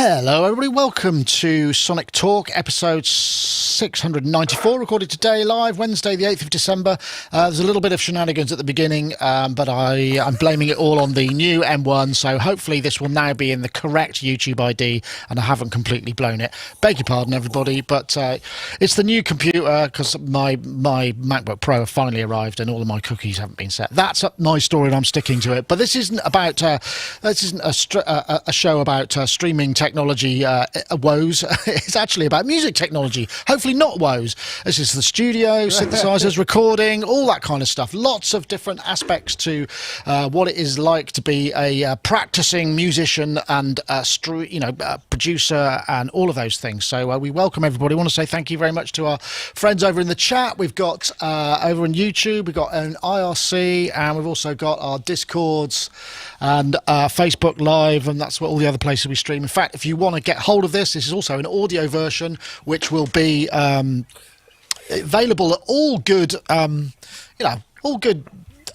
Hello everybody, welcome to Sonictalk episode 694, recorded today live, Wednesday the 8th of December. There's a little bit of shenanigans at the beginning, but I'm blaming it all on the new M1, so hopefully this will now be in the correct YouTube ID and I haven't completely blown it. Beg your pardon everybody, but it's the new computer because my MacBook Pro have finally arrived and all of my cookies haven't been set. That's my story and I'm sticking to it, but this isn't about a show about streaming technology woes. It's actually about music technology, hopefully not woes. This is the studio, synthesizers, recording, all that kind of stuff. Lots of different aspects to what it is like to be a practicing musician and producer and all of those things. So we welcome everybody. I want to say thank you very much to our friends over in the chat. We've got over on YouTube, we've got an IRC, and we've also got our Discords and Facebook Live, and that's what all the other places we stream. In fact, if you want to get hold of this is also an audio version which will be available at all good all good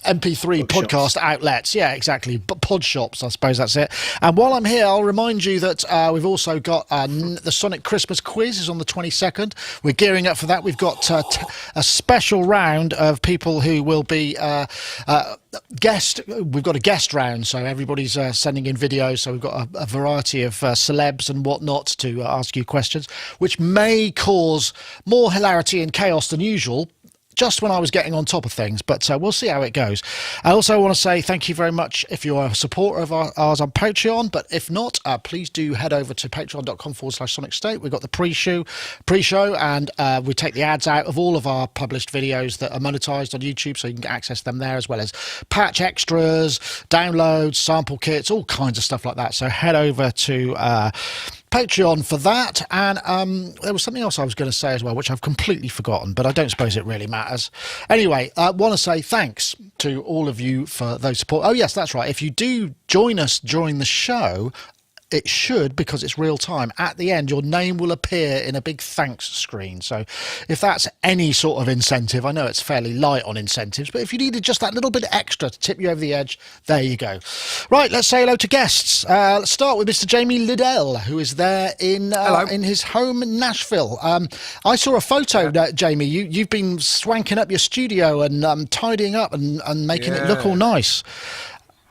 MP3 podcast outlets. Yeah, exactly. Pod shops, I suppose that's it. And while I'm here, I'll remind you that we've also got the Sonic Christmas quiz is on the 22nd. We're gearing up for that. We've got a special round of people who will be we've got a guest round, so everybody's sending in videos, so we've got a variety of celebs and whatnot to ask you questions, which may cause more hilarity and chaos than usual, just when I was getting on top of things, but we'll see how it goes. I also want to say thank you very much if you're a supporter of ours on Patreon, but if not, please do head over to patreon.com/Sonicstate. We've got the pre-show, and we take the ads out of all of our published videos that are monetized on YouTube, so you can access them there, as well as patch extras, downloads, sample kits, all kinds of stuff like that. So head over to Patreon for that. And there was something else I was going to say as well, which I've completely forgotten, but I don't suppose it really matters. Anyway, I want to say thanks to all of you for those support. Oh yes, that's right. If you do join us during the show, it should, because it's real time, at the end your name will appear in a big thanks screen. So if that's any sort of incentive, I know it's fairly light on incentives, but if you needed just that little bit extra to tip you over the edge, there you go. Right, let's say hello to guests. Let's start with Mr. Jamie Liddell, who is there in his home in Nashville. I saw a photo, Jamie. You've been swanking up your studio and tidying up and making it look all nice.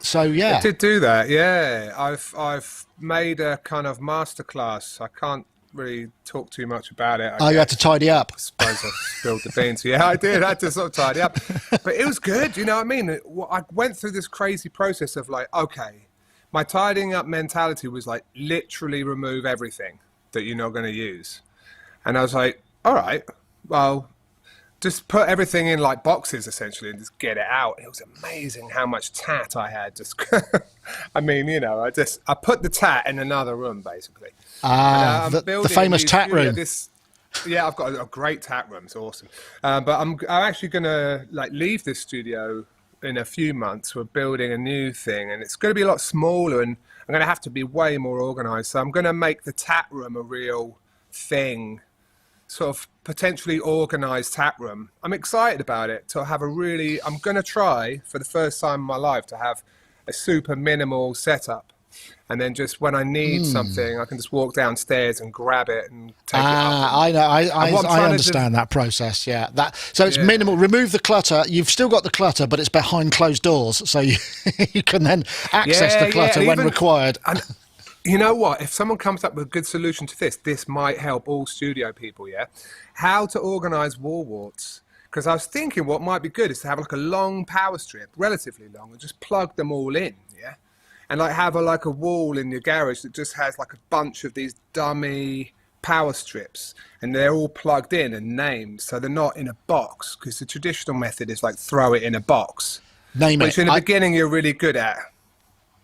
So yeah, I did do that. Yeah, I've made a kind of masterclass. I can't really talk too much about it. You had to tidy up. I suppose I spilled the beans. Yeah, I did. I had to sort of tidy up, but it was good. You know what I mean? I went through this crazy process of like, okay, my tidying up mentality was like literally remove everything that you're not going to use, and I was like, all right, well, just put everything in like boxes essentially and just get it out. It was amazing how much tat I had. Just, I mean, you know, I put the tat in another room basically. The famous tat room. Yeah, I've got a great tat room. It's awesome. But I'm actually gonna like leave this studio in a few months. We're building a new thing, and it's going to be a lot smaller, and I'm going to have to be way more organized. So I'm going to make the tat room a real thing. Sort of potentially organized tap room. I'm excited about it to have I'm going to try for the first time in my life to have a super minimal setup. And then just when I need something, I can just walk downstairs and grab it and take it up. I know. I understand that process. Yeah. So it's minimal. Remove the clutter. You've still got the clutter, but it's behind closed doors. So you can then access the clutter when required. You know what? If someone comes up with a good solution to this might help all studio people, yeah? How to organize wall warts. Because I was thinking what might be good is to have like a long power strip, relatively long, and just plug them all in, yeah? And like have a wall in your garage that just has like a bunch of these dummy power strips, and they're all plugged in and named, so they're not in a box, because the traditional method is like throw it in a box. Which in the beginning you're really good at.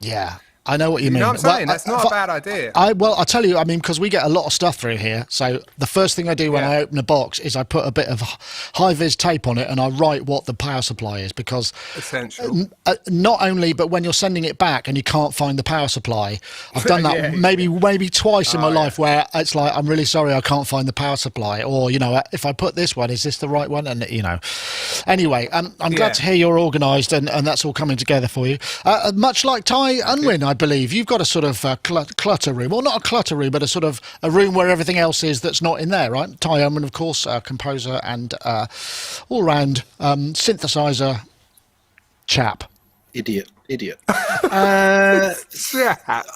Yeah. I know what you mean. You know what I'm saying? That's not a bad idea. I'll tell you, I mean, because we get a lot of stuff through here. So the first thing I do when I open a box is I put a bit of high-vis tape on it and I write what the power supply is, because essential. Not only, but when you're sending it back and you can't find the power supply, I've done that maybe twice in my life where it's like, I'm really sorry, I can't find the power supply, or you know, if I put this one, is this the right one? And you know, anyway, I'm glad to hear you're organised and that's all coming together for you. Much like Unwin, I believe. You've got a sort of clutter room, or not a clutter room, but a sort of a room where everything else is that's not in there, right? Ty Unwin, of course, composer and all-round synthesizer chap. Idiot.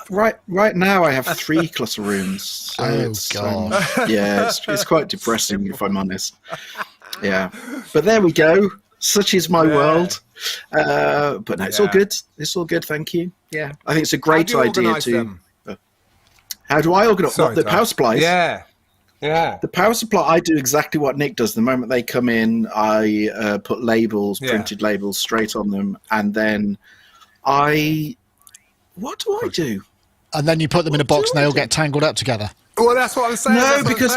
Right now I have 3 clutter rooms. So God. It's quite depressing if I'm honest. Yeah, but there we go. Such is my world. But no, it's all good. It's all good. Thank you. Yeah, I think it's a great idea to. How do I organise the power supplies? Yeah. The power supply. I do exactly what Nick does. The moment they come in, I put labels, printed labels, straight on them, and then what do I do? And then you put them in a box, and they all get tangled up together. Well, that's what I'm saying. Because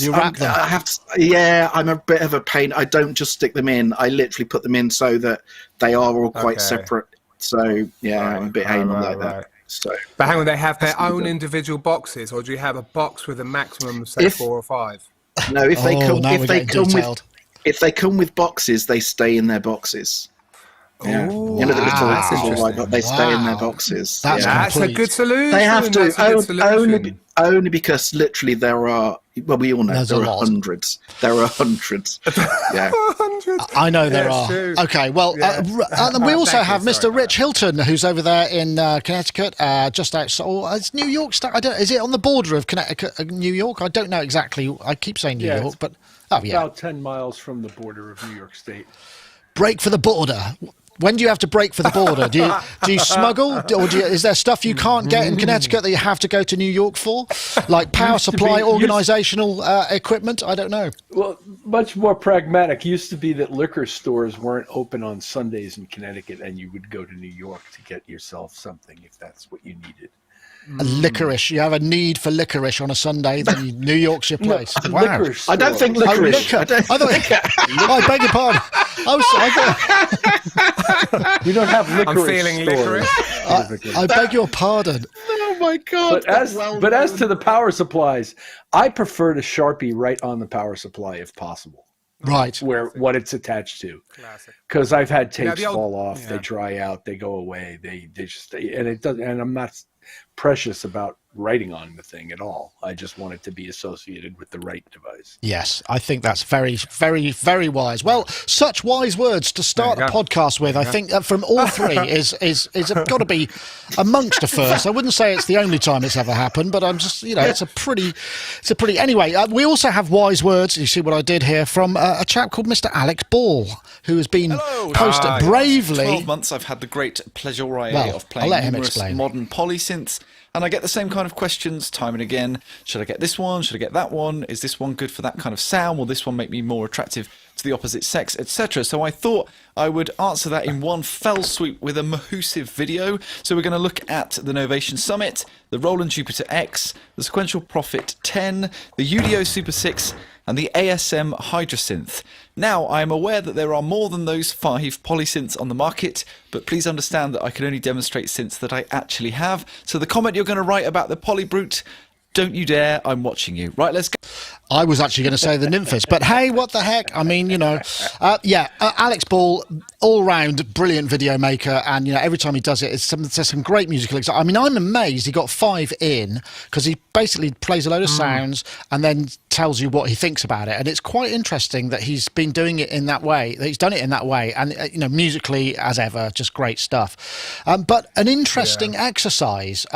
you wrap them. I have to. Yeah, I'm a bit of a pain. I don't just stick them in. I literally put them in so that they are all quite separate. So I'm a bit anal like that. So, but hang on, they have their own individual boxes, or do you have a box with a maximum of say 4 or 5? No, if they come with boxes, they stay in their boxes. Yeah. Ooh, the little they stay in their boxes. That's a good solution. They have to only because literally there are. Well, we all know there are hundreds. There are hundreds. Yeah, I know there are. True. Okay, well, we also have Mr. Rich Hilton, who's over there in Connecticut, just outside. Or it's New York. Is it on the border of Connecticut and New York? I don't know exactly. I keep saying New York, but about 10 miles from the border of New York State. Break for the border. When do you have to break for the border? Do you smuggle, or is there stuff you can't get in Connecticut that you have to go to New York for, like power supply, organisational equipment? I don't know. Well, much more pragmatic. Used to be that liquor stores weren't open on Sundays in Connecticut, and you would go to New York to get yourself something if that's what you needed. A licorice. You have a need for licorice on a Sunday, then New York's your place. Wow. I don't think licorice. I beg your pardon. You don't have licorice. I'm feeling licorice. I beg your pardon. Oh my God. But as to the power supplies, I prefer to Sharpie right on the power supply if possible. Right. What it's attached to. Because I've had tapes fall off, they dry out, they go away, they just and it doesn't, and I'm not precious about writing on the thing at all. I just want it to be associated with the right device. Yes, I think that's very, very, very wise. Well, such wise words to start a podcast with. I think from all three is got to be amongst the first. I wouldn't say it's the only time it's ever happened, but I'm just, it's a pretty. Anyway, we also have wise words. You see what I did here from a chap called Mr. Alex Ball, who has been posted bravely. 12 months I've had the great pleasure of playing numerous modern polysynths. And I get the same kind of questions time and again. Should I get this one? Should I get that one? Is this one good for that kind of sound? Will this one make me more attractive to the opposite sex, etc.? So I thought I would answer that in one fell swoop with a mahoosive video. So we're going to look at the Novation Summit, the Roland Jupiter X, the Sequential Prophet 10, the UDO Super 6, and the ASM Hydrasynth. Now, I am aware that there are more than those 5 polysynths on the market, but please understand that I can only demonstrate synths that I actually have. So the comment you're going to write about the Polybrute, don't you dare, I'm watching you. Right, let's go. I was actually going to say the Nymphis, but hey, what the heck? I mean, Alex Ball, all-round brilliant video maker, and every time he does it, there's some great musical. I mean, I'm amazed he got 5 in because he basically plays a load of sounds and then tells you what he thinks about it, and it's quite interesting that he's been doing it in that way. That he's done it in that way, and musically as ever, just great stuff. But an interesting exercise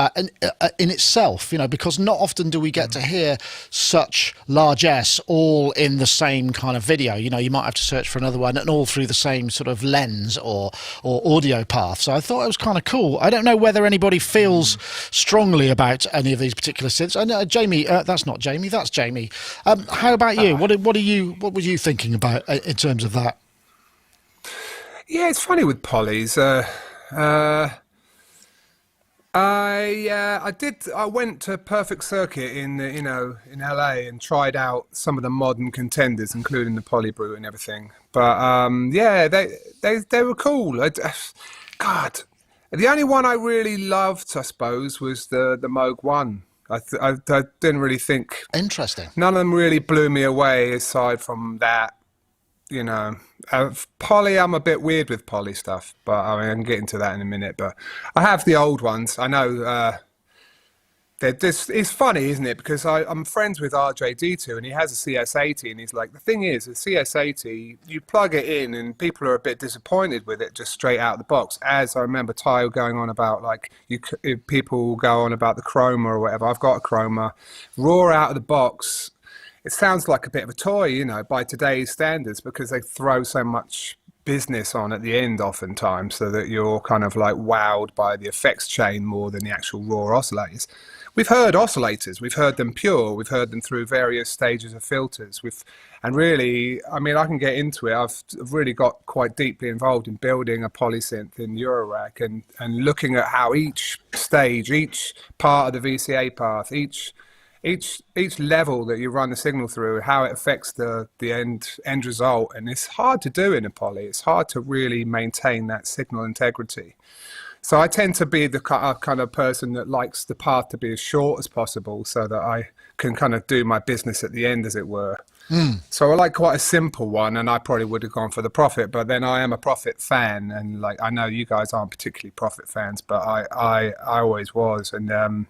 in itself, because not often do we get to hear such largesse all in the same kind of video. You might have to search for another one and all through the same sort of lens or audio path. So I thought it was kind of cool. I don't know whether anybody feels strongly about any of these particular synths. I know Jamie, that's not Jamie, that's Jamie. How about you? What were you thinking about in terms of that? Yeah, it's funny with polys. I went to Perfect Circuit in LA and tried out some of the modern contenders, including the Polybrute and everything. But they were cool. God, the only one I really loved, I suppose, was the Moog 1. I didn't really think. Interesting. None of them really blew me away aside from that. you know, poly, I'm a bit weird with poly stuff, but I mean, I can get into that in a minute. But I have the old ones. I know it's funny, isn't it? Because I'm friends with RJD2 and he has a CS80 and he's like, the thing is, the CS80, you plug it in and people are a bit disappointed with it just straight out of the box. As I remember Ty going on about, like, people go on about the chroma or whatever. I've got a chroma. Raw out of the box, it sounds like a bit of a toy, you know, by today's standards, because they throw so much business on at the end oftentimes, so that you're kind of like wowed by the effects chain more than the actual raw oscillators. We've heard oscillators, we've heard them pure, we've heard them through various stages of filters. And really, I mean, I can get into it. I've really got quite deeply involved in building a polysynth in Eurorack and looking at how each stage, each part of the VCA path, each level that you run the signal through, how it affects the end result. And it's hard to do in a poly. It's hard to really maintain that signal integrity. So I tend to be the kind of person that likes the path to be as short as possible so that I can kind of do my business at the end, as it were. So I like quite a simple one, and I probably would have gone for the Prophet, but then I am a Prophet fan, and like, I know you guys aren't particularly Prophet fans, but I always was. And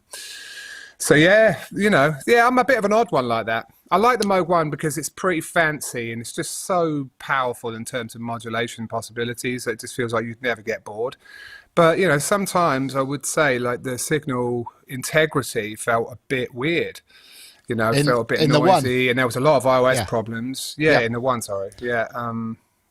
so yeah, you know, yeah, I'm a bit of an odd one like that. I like the Moog 1 because it's pretty fancy and it's just so powerful in terms of modulation possibilities. It just feels like you'd never get bored. But, you know, sometimes I would say, like, the signal integrity felt a bit weird. You know, it felt a bit noisy, and there was a lot of iOS problems. Yeah, in the one, sorry. Yeah.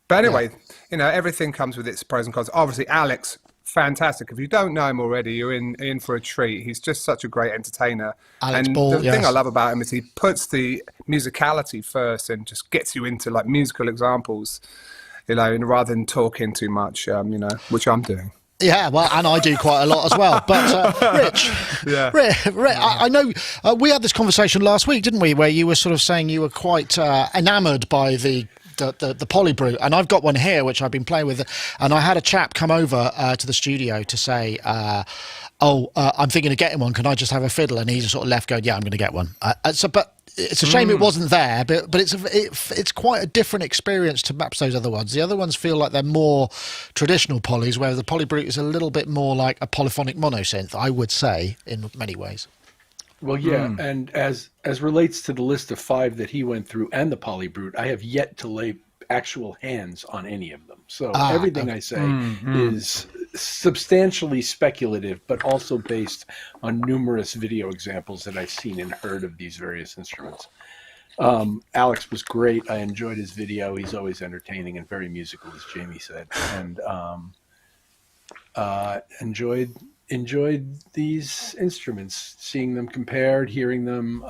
But anyway, you know, everything comes with its pros and cons. Obviously, Alex, fantastic. If you don't know him already, you're in for a treat. He's just such a great entertainer. Alex Ball, the thing I love about him is he puts the musicality first and just gets you into, like, musical examples, you know, rather than talking too much, you know, which I'm doing. Yeah, well, and I do quite a lot as well. But Rich, I know we had this conversation last week, didn't we, where you were sort of saying you were quite enamoured by the Polybrute, and I've got one here which I've been playing with, and I had a chap come over to the studio to say, I'm thinking of getting one, can I just have a fiddle? And he just sort of left going, yeah, I'm going to get one. But it's a shame it wasn't there, but it's quite a different experience to perhaps those other ones. The other ones feel like they're more traditional polys, whereas the Polybrute is a little bit more like a polyphonic monosynth, I would say, in many ways. Well, yeah, and as relates to the list of 5 that he went through and the Polybrute, I have yet to lay actual hands on any of them. So everything I say is substantially speculative, but also based on numerous video examples that I've seen and heard of these various instruments. Alex was great. I enjoyed his video. He's always entertaining and very musical, as Jamie said, and enjoyed these instruments, seeing them compared, hearing them.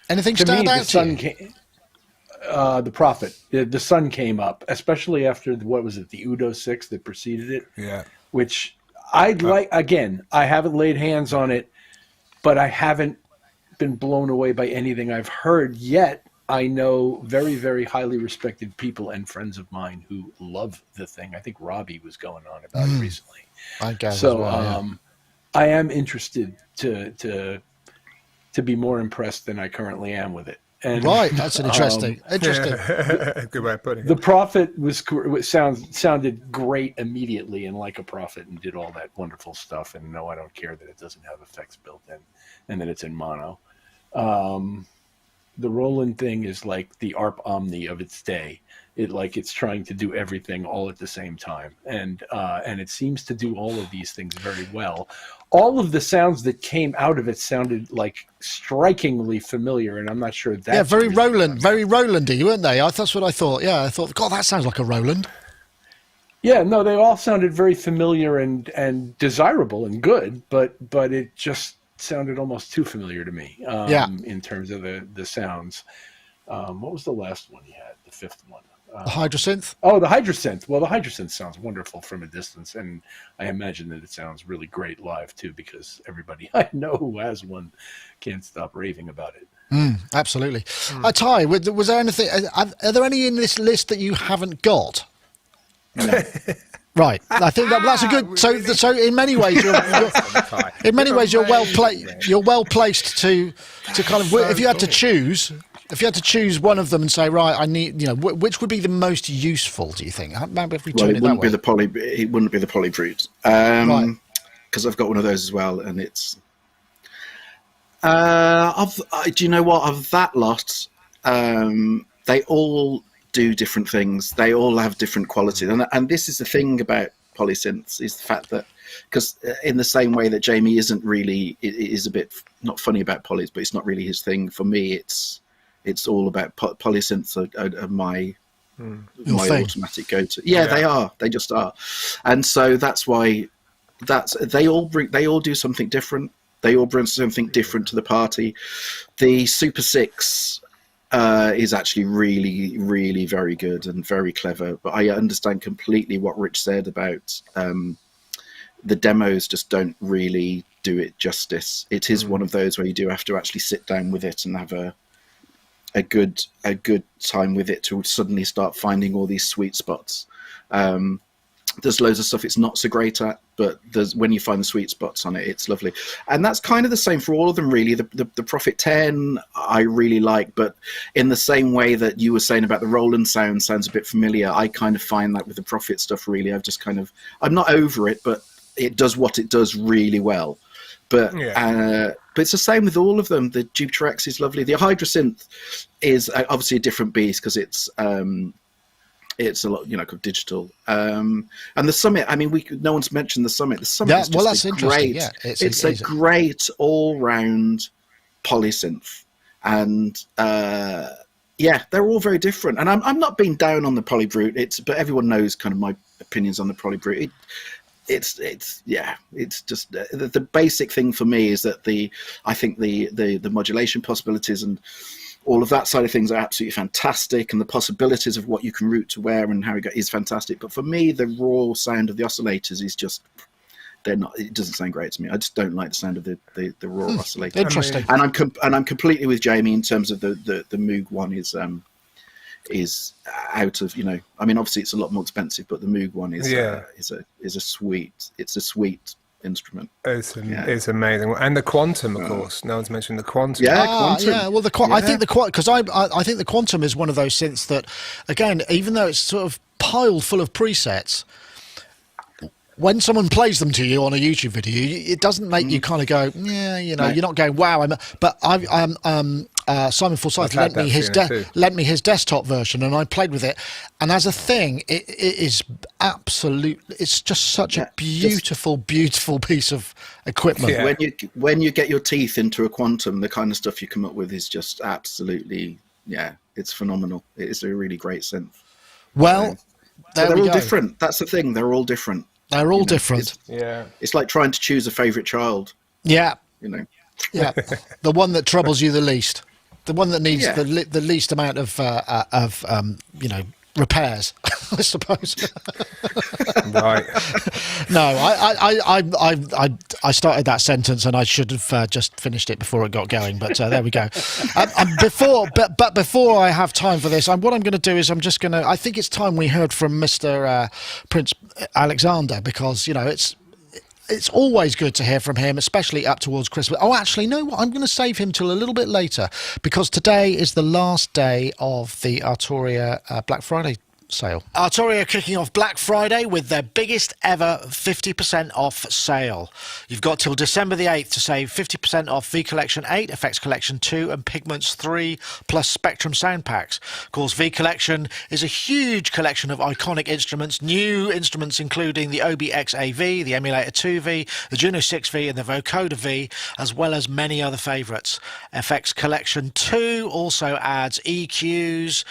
Anything stand out to you? The Prophet, the sun came up, especially after what was it, the Udo 6 that preceded it. Yeah. Which I'd like. Again, I haven't laid hands on it, but I haven't been blown away by anything I've heard yet. I know very, very highly respected people and friends of mine who love the thing. I think Robbie was going on about it recently. I guess. So I am interested to be more impressed than I currently am with it. And, right, that's an interesting. Good way of putting it. The Prophet sounded great immediately and like a Prophet, and did all that wonderful stuff. And no, I don't care that it doesn't have effects built in, and that it's in mono. The Roland thing is like the ARP Omni of its day. It's trying to do everything all at the same time, and it seems to do all of these things very well. All of the sounds that came out of it sounded like strikingly familiar, and I'm not sure that's... Yeah, very Rolandy, weren't they? That's what I thought. Yeah, I thought, God, that sounds like a Roland. Yeah, no, they all sounded very familiar and desirable and good, but it just sounded almost too familiar to me in terms of the sounds. What was the last one you had, the 5th one? The Hydrasynth? Oh, the Hydrasynth. Well, the Hydrasynth sounds wonderful from a distance, and I imagine that it sounds really great live, too, because everybody I know who has one can't stop raving about it. Absolutely. Ty, was there anything... Are there any in this list that you haven't got? No. Right. I think that's a good... So in many ways, you're well placed to kind of... If you had to choose... If you had to choose one of them and say, right, I need, which would be the most useful? Do you think? Maybe if we turn it that way. It wouldn't be the polybrute, right? Because I've got one of those as well, and it's. Do you know what? Of that lot, they all do different things. They all have different qualities, and this is the thing about polysynths, is the fact that, because in the same way that Jamie isn't really, it is a bit not funny about polys, but it's not really his thing. For me, it's all about polysynths are my automatic go-to. Yeah, they are. They just are, and so that's why they all do something different. They all bring something different to the party. The Super 6 is actually really, really very good and very clever. But I understand completely what Rich said about the demos just don't really do it justice. It is one of those where you do have to actually sit down with it and have a good time with it to suddenly start finding all these sweet spots. There's loads of stuff it's not so great at, but when you find the sweet spots on it, it's lovely. And that's kind of the same for all of them, really. The Prophet 10 I really like, but in the same way that you were saying about the Roland sounds a bit familiar, I kind of find that with the Prophet stuff, really. I'm not over it, but it does what it does really well. But it's the same with all of them. The Jupiter X is lovely. The Hydra Synth is obviously a different beast because it's a lot, digital. And the Summit, I mean, no one's mentioned the Summit. The Summit is just that's interesting. Yeah, it's a great all-round polysynth. And they're all very different. And I'm not being down on the polybrute, but everyone knows kind of my opinions on the polybrute. It's just the basic thing for me is that I think the modulation possibilities and all of that side of things are absolutely fantastic, and the possibilities of what you can route to where and how it is fantastic. But for me, the raw sound of the oscillators is just it doesn't sound great to me. I just don't like the sound of the raw oscillator. Interesting. And I'm completely with Jamie in terms of the Moog one is out of, I mean, obviously it's a lot more expensive, but the Moog one is a sweet instrument. It's amazing. And the Quantum, of course. No one's mentioned the Quantum. Quantum. Yeah, well, I think I think the Quantum is one of those synths that, again, even though it's sort of piled full of presets, when someone plays them to you on a YouTube video, it doesn't make you kind of go, you're not going, wow. But Simon Forsyth lent me his desktop version, and I played with it. And as a thing, it is it's just such a beautiful, beautiful piece of equipment. Yeah. When you get your teeth into a Quantum, the kind of stuff you come up with is just absolutely, it's phenomenal. It is a really great synth. Well, they're all different. That's the thing. They're all different. They're all different. It's like trying to choose a favourite child. Yeah. Yeah. The one that troubles you the least. The one that needs the least amount of repairs, I suppose. Right. No, I started that sentence and I should have just finished it before it got going. But there we go. Before I have time for this, what I'm going to do is I think it's time we heard from Mr. Prince Alexander, because it's always good to hear from him, especially up towards Christmas. Oh, actually, no, I'm going to save him till a little bit later, because today is the last day of the Arturia Black Friday sale. Arturia kicking off Black Friday with their biggest ever 50% off sale. You've got till December the 8th to save 50% off V Collection 8, Effects Collection 2 and Pigments 3 plus Spectrum sound packs. Of course, V Collection is a huge collection of iconic instruments, new instruments including the OBX-AV, the Emulator 2V, the Juno 6V and the Vocoder V, as well as many other favourites. Effects Collection 2 also adds EQs,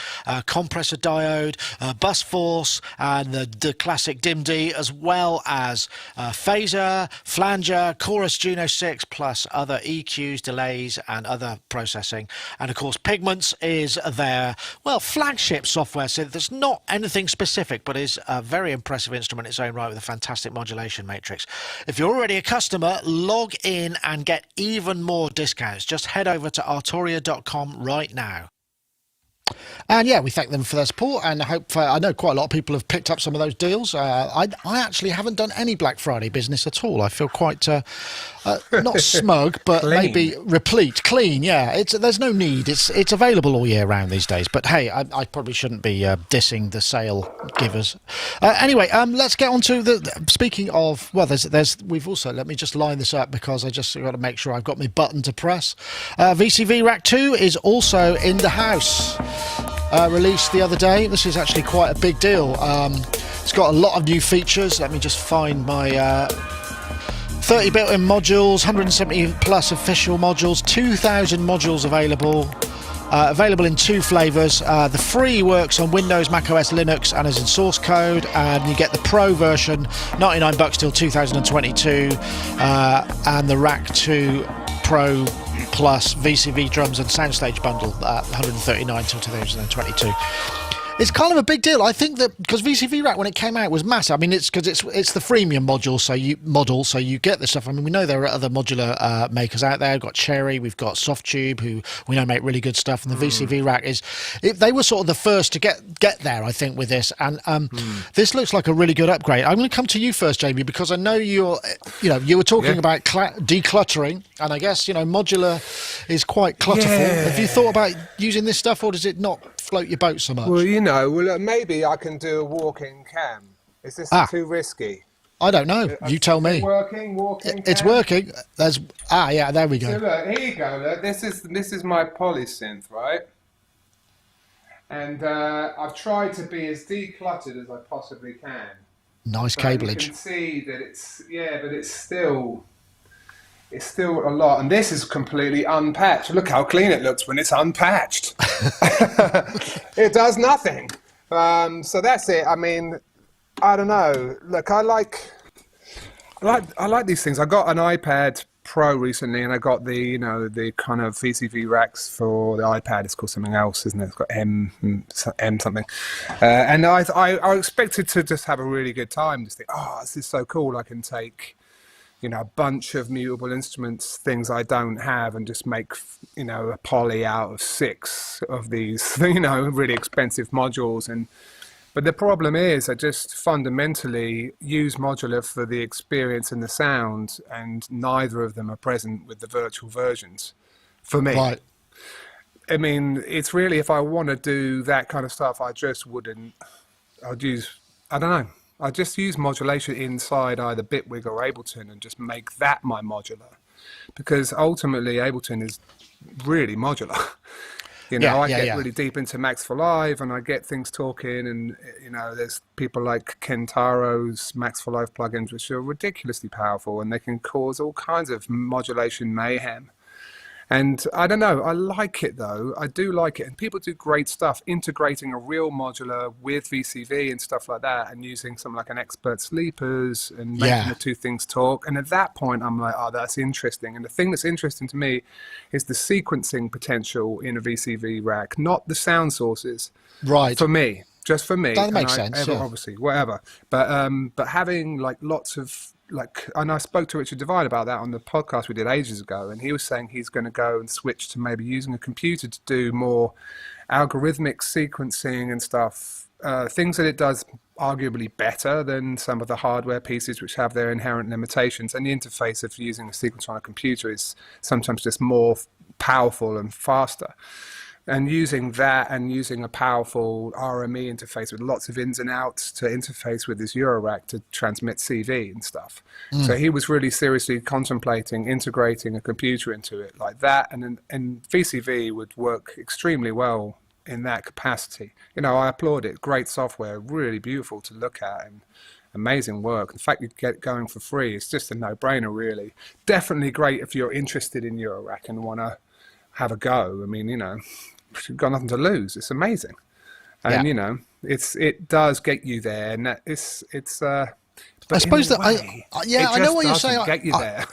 compressor diode, bus force and the classic DIMD, as well as phaser, flanger, chorus Juno 6 plus other EQs, delays and other processing. And of course Pigments is their flagship software synth that's not anything specific, but is a very impressive instrument in its own right with a fantastic modulation matrix. If you're already a customer, log in and get even more discounts. Just head over to arturia.com right now. And yeah, we thank them for their support, and I know quite a lot of people have picked up some of those deals. I actually haven't done any Black Friday business at all. I feel quite not smug, but maybe replete, clean. Yeah, there's no need. It's available all year round these days. But hey, I probably shouldn't be dissing the sale givers. Anyway, let's get on to the. Speaking of, well, we've also, let me just line this up because I just got to make sure I've got my button to press. VCVrack 2 is also in the house. Released the other day. This is actually quite a big deal. It's got a lot of new features. Let me just find my 30 built-in modules, 170 plus official modules, 2,000 modules available. Available in 2 flavors. The free works on Windows, Mac OS, Linux, and is in source code. And you get the Pro version, $99 till 2022, and the Rack 2 Pro Plus VCV drums and soundstage bundle, 139 till 2022. It's kind of a big deal. I think that because VCVrack, when it came out, was massive. I mean, it's because it's the freemium module, so you get the stuff. I mean, we know there are other modular makers out there. We've got Cherry, we've got Softube, who we know make really good stuff, and the VCVrack they were sort of the first to get there, I think, with this. And this looks like a really good upgrade. I'm going to come to you first, Jamie, because I know you were talking about decluttering, and I guess modular is quite clutterful. Yeah. Have you thought about using this stuff, or does it not float your boat so much? Well, maybe I can do a walk-in cam. Is this too risky? I don't know. You tell me. Walking it's cam? Working. There's yeah, there we go. So look, here you go. Look, this is my polysynth, right? And I've tried to be as decluttered as I possibly can. Nice cableage. You can see that but it's still a lot, and this is completely unpatched. Look how clean it looks when it's unpatched. It does nothing. So that's it. I mean, I don't know. Look, I like these things. I got an iPad Pro recently, and I got the kind of VCVracks for the iPad. It's called something else, isn't it? It's got M something. And I expected to just have a really good time. Just think, this is so cool. I can take a bunch of mutable instruments, things I don't have, and just make, a poly out of 6 of these, really expensive modules. But the problem is I just fundamentally use modular for the experience and the sound, and neither of them are present with the virtual versions for me. Right. I mean, it's really, if I want to do that kind of stuff, I just wouldn't. I'd use, I don't know. I just use modulation inside either Bitwig or Ableton and just make that my modular, because ultimately Ableton is really modular. I get really deep into Max for Live, and I get things talking, and there's people like Kentaro's Max for Live plugins, which are ridiculously powerful, and they can cause all kinds of modulation mayhem. And I don't know, I like it though. I do like it. And people do great stuff integrating a real modular with VCV and stuff like that, and using something like an Expert Sleepers and making the two things talk. And at that point, I'm like, that's interesting. And the thing that's interesting to me is the sequencing potential in a VCV rack, not the sound sources. Right. For me, just for me. That makes sense. Obviously, whatever. But having like lots of, and I spoke to Richard Devine about that on the podcast we did ages ago, and he was saying he's going to go and switch to maybe using a computer to do more algorithmic sequencing and stuff, things that it does arguably better than some of the hardware pieces which have their inherent limitations, and the interface of using a sequencer on a computer is sometimes just more powerful and faster. And using that, and using a powerful RME interface with lots of ins and outs to interface with this Eurorack to transmit CV and stuff. So he was really seriously contemplating integrating a computer into it like that, and VCV would work extremely well in that capacity. I applaud it. Great software, really beautiful to look at, and amazing work. The fact you get it going for free is just a no-brainer, really. Definitely great if you're interested in Eurorack and want to have a go. I mean, you've got nothing to lose. It's amazing, and it does get you there, and it's. I suppose that I know what you're saying. Get you there.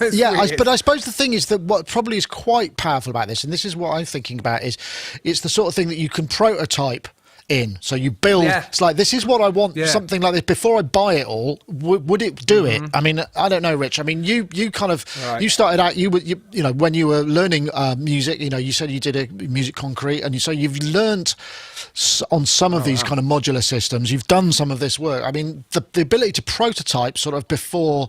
But I suppose the thing is that what probably is quite powerful about this, and this is what I'm thinking about, is it's the sort of thing that you can prototype in. So you build. It's like, this is what I want. Something like this before I buy it all. Would it do it? I mean, I don't know, Rich. I mean, you kind of you started out. You know, when you were learning music. You know, you said you did a Music Concrete, and so you've learnt on some of these kind of modular systems. You've done some of this work. I mean, the ability to prototype sort of before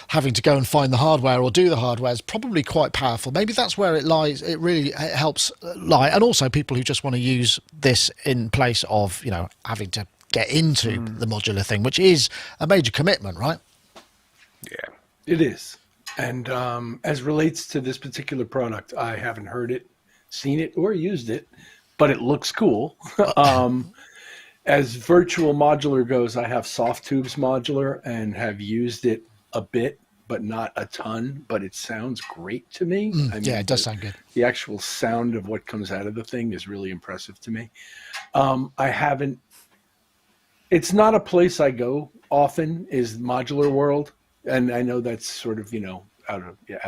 having to go and find the hardware or do the hardware is probably quite powerful. Maybe that's where it lies. It really helps lie. And also people who just want to use this in place of, you know, having to get into the modular thing, which is a major commitment, right? Yeah, it is. And as relates to this particular product, I haven't heard it, seen it, or used it, but it looks cool. As virtual modular goes, I have Soft Tubes modular and have used it a bit, but not a ton, but it sounds great to me. I mean, it does sound good. The actual sound of what comes out of the thing is really impressive to me. It's not a place I go often, is modular world. And I know that's sort of, you know, out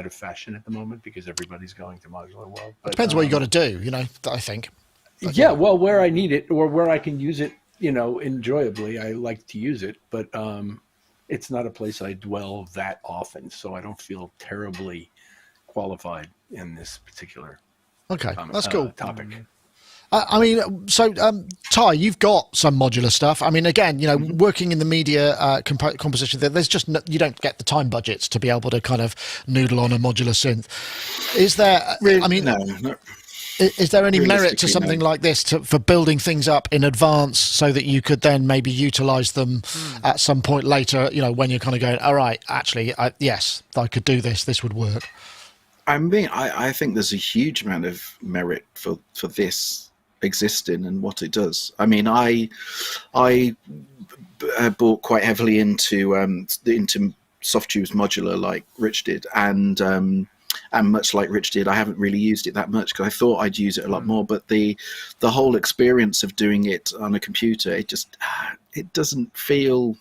of fashion at the moment because everybody's going to modular world. But, depends what you got to do, you know, I think. But, yeah, well, where I need it or where I can use it, you know, enjoyably, I like to use it, but it's not a place I dwell that often, so I don't feel terribly qualified in this particular that's cool topic. I mean, so Ty, you've got some modular stuff. I mean, again, you know, working in the media composition, there's just you don't get the time budgets to be able to kind of noodle on a modular synth. Is there? I mean, no. Is there any merit to something like this for building things up in advance so that you could then maybe utilize them at some point later, you know, when you're kind of going, all right, actually, yes, I could do this. This would work. I think there's a huge amount of merit for this existing and what it does. I mean, I bought quite heavily into Soft Tubes modular like Rich did, and much like Rich did, I haven't really used it that much because I thought I'd use it a lot more. But the whole experience of doing it on a computer, it doesn't feel.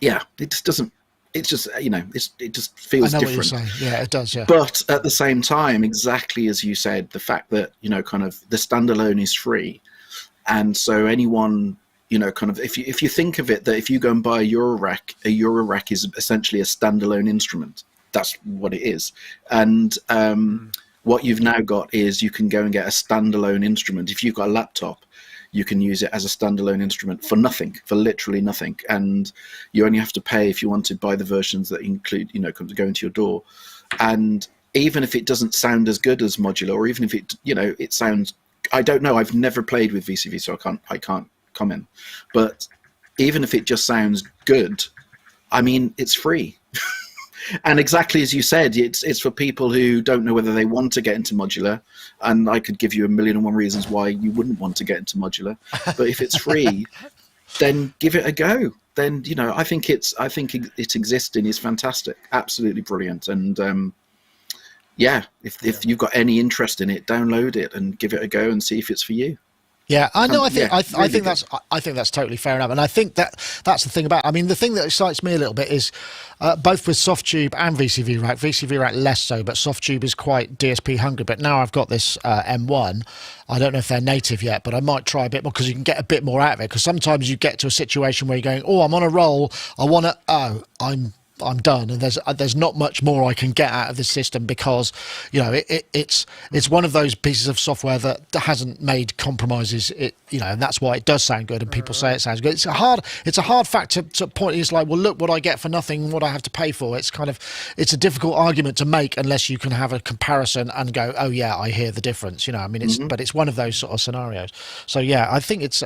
Yeah, it just doesn't. It's just, you know, it just feels different. What you're saying. Yeah, it does. Yeah. But at the same time, exactly as you said, the fact that, you know, kind of the standalone is free, and so anyone, you know, kind of if you think of it, that if you go and buy a Eurorack is essentially a standalone instrument. That's what it is. And what you've now got is you can go and get a standalone instrument. If you've got a laptop, you can use it as a standalone instrument for nothing, for literally nothing. And you only have to pay if you want to buy the versions that include, you know, go into your door. And even if it doesn't sound as good as modular, or even if it, you know, it sounds, I don't know, I've never played with VCV, so I can't comment. But even if it just sounds good, I mean, it's free. And exactly as you said, it's for people who don't know whether they want to get into modular. And I could give you 1,000,001 reasons why you wouldn't want to get into modular. But if it's free, then give it a go. Then, you know, I think it existing is fantastic, absolutely brilliant. And yeah, if you've got any interest in it, download it and give it a go and see if it's for you. Yeah, I know. I think that's totally fair enough, and I think that's the thing about. I mean, the thing that excites me a little bit is both with Soft Tube and VCVrack. VCVrack less so, but Soft Tube is quite DSP hungry. But now I've got this M1. I don't know if they're native yet, but I might try a bit more because you can get a bit more out of it. Because sometimes you get to a situation where you're going, "Oh, I'm on a roll. I want to. Oh, I'm done," and there's not much more I can get out of this system because, you know, it's one of those pieces of software that hasn't made compromises. You know, and that's why it does sound good, and people say it sounds good. It's a hard fact to point. It's like, well, look what I get for nothing, what I have to pay for. It's a difficult argument to make unless you can have a comparison and go, oh yeah, I hear the difference. You know, I mean, but it's one of those sort of scenarios. So yeah, I think it's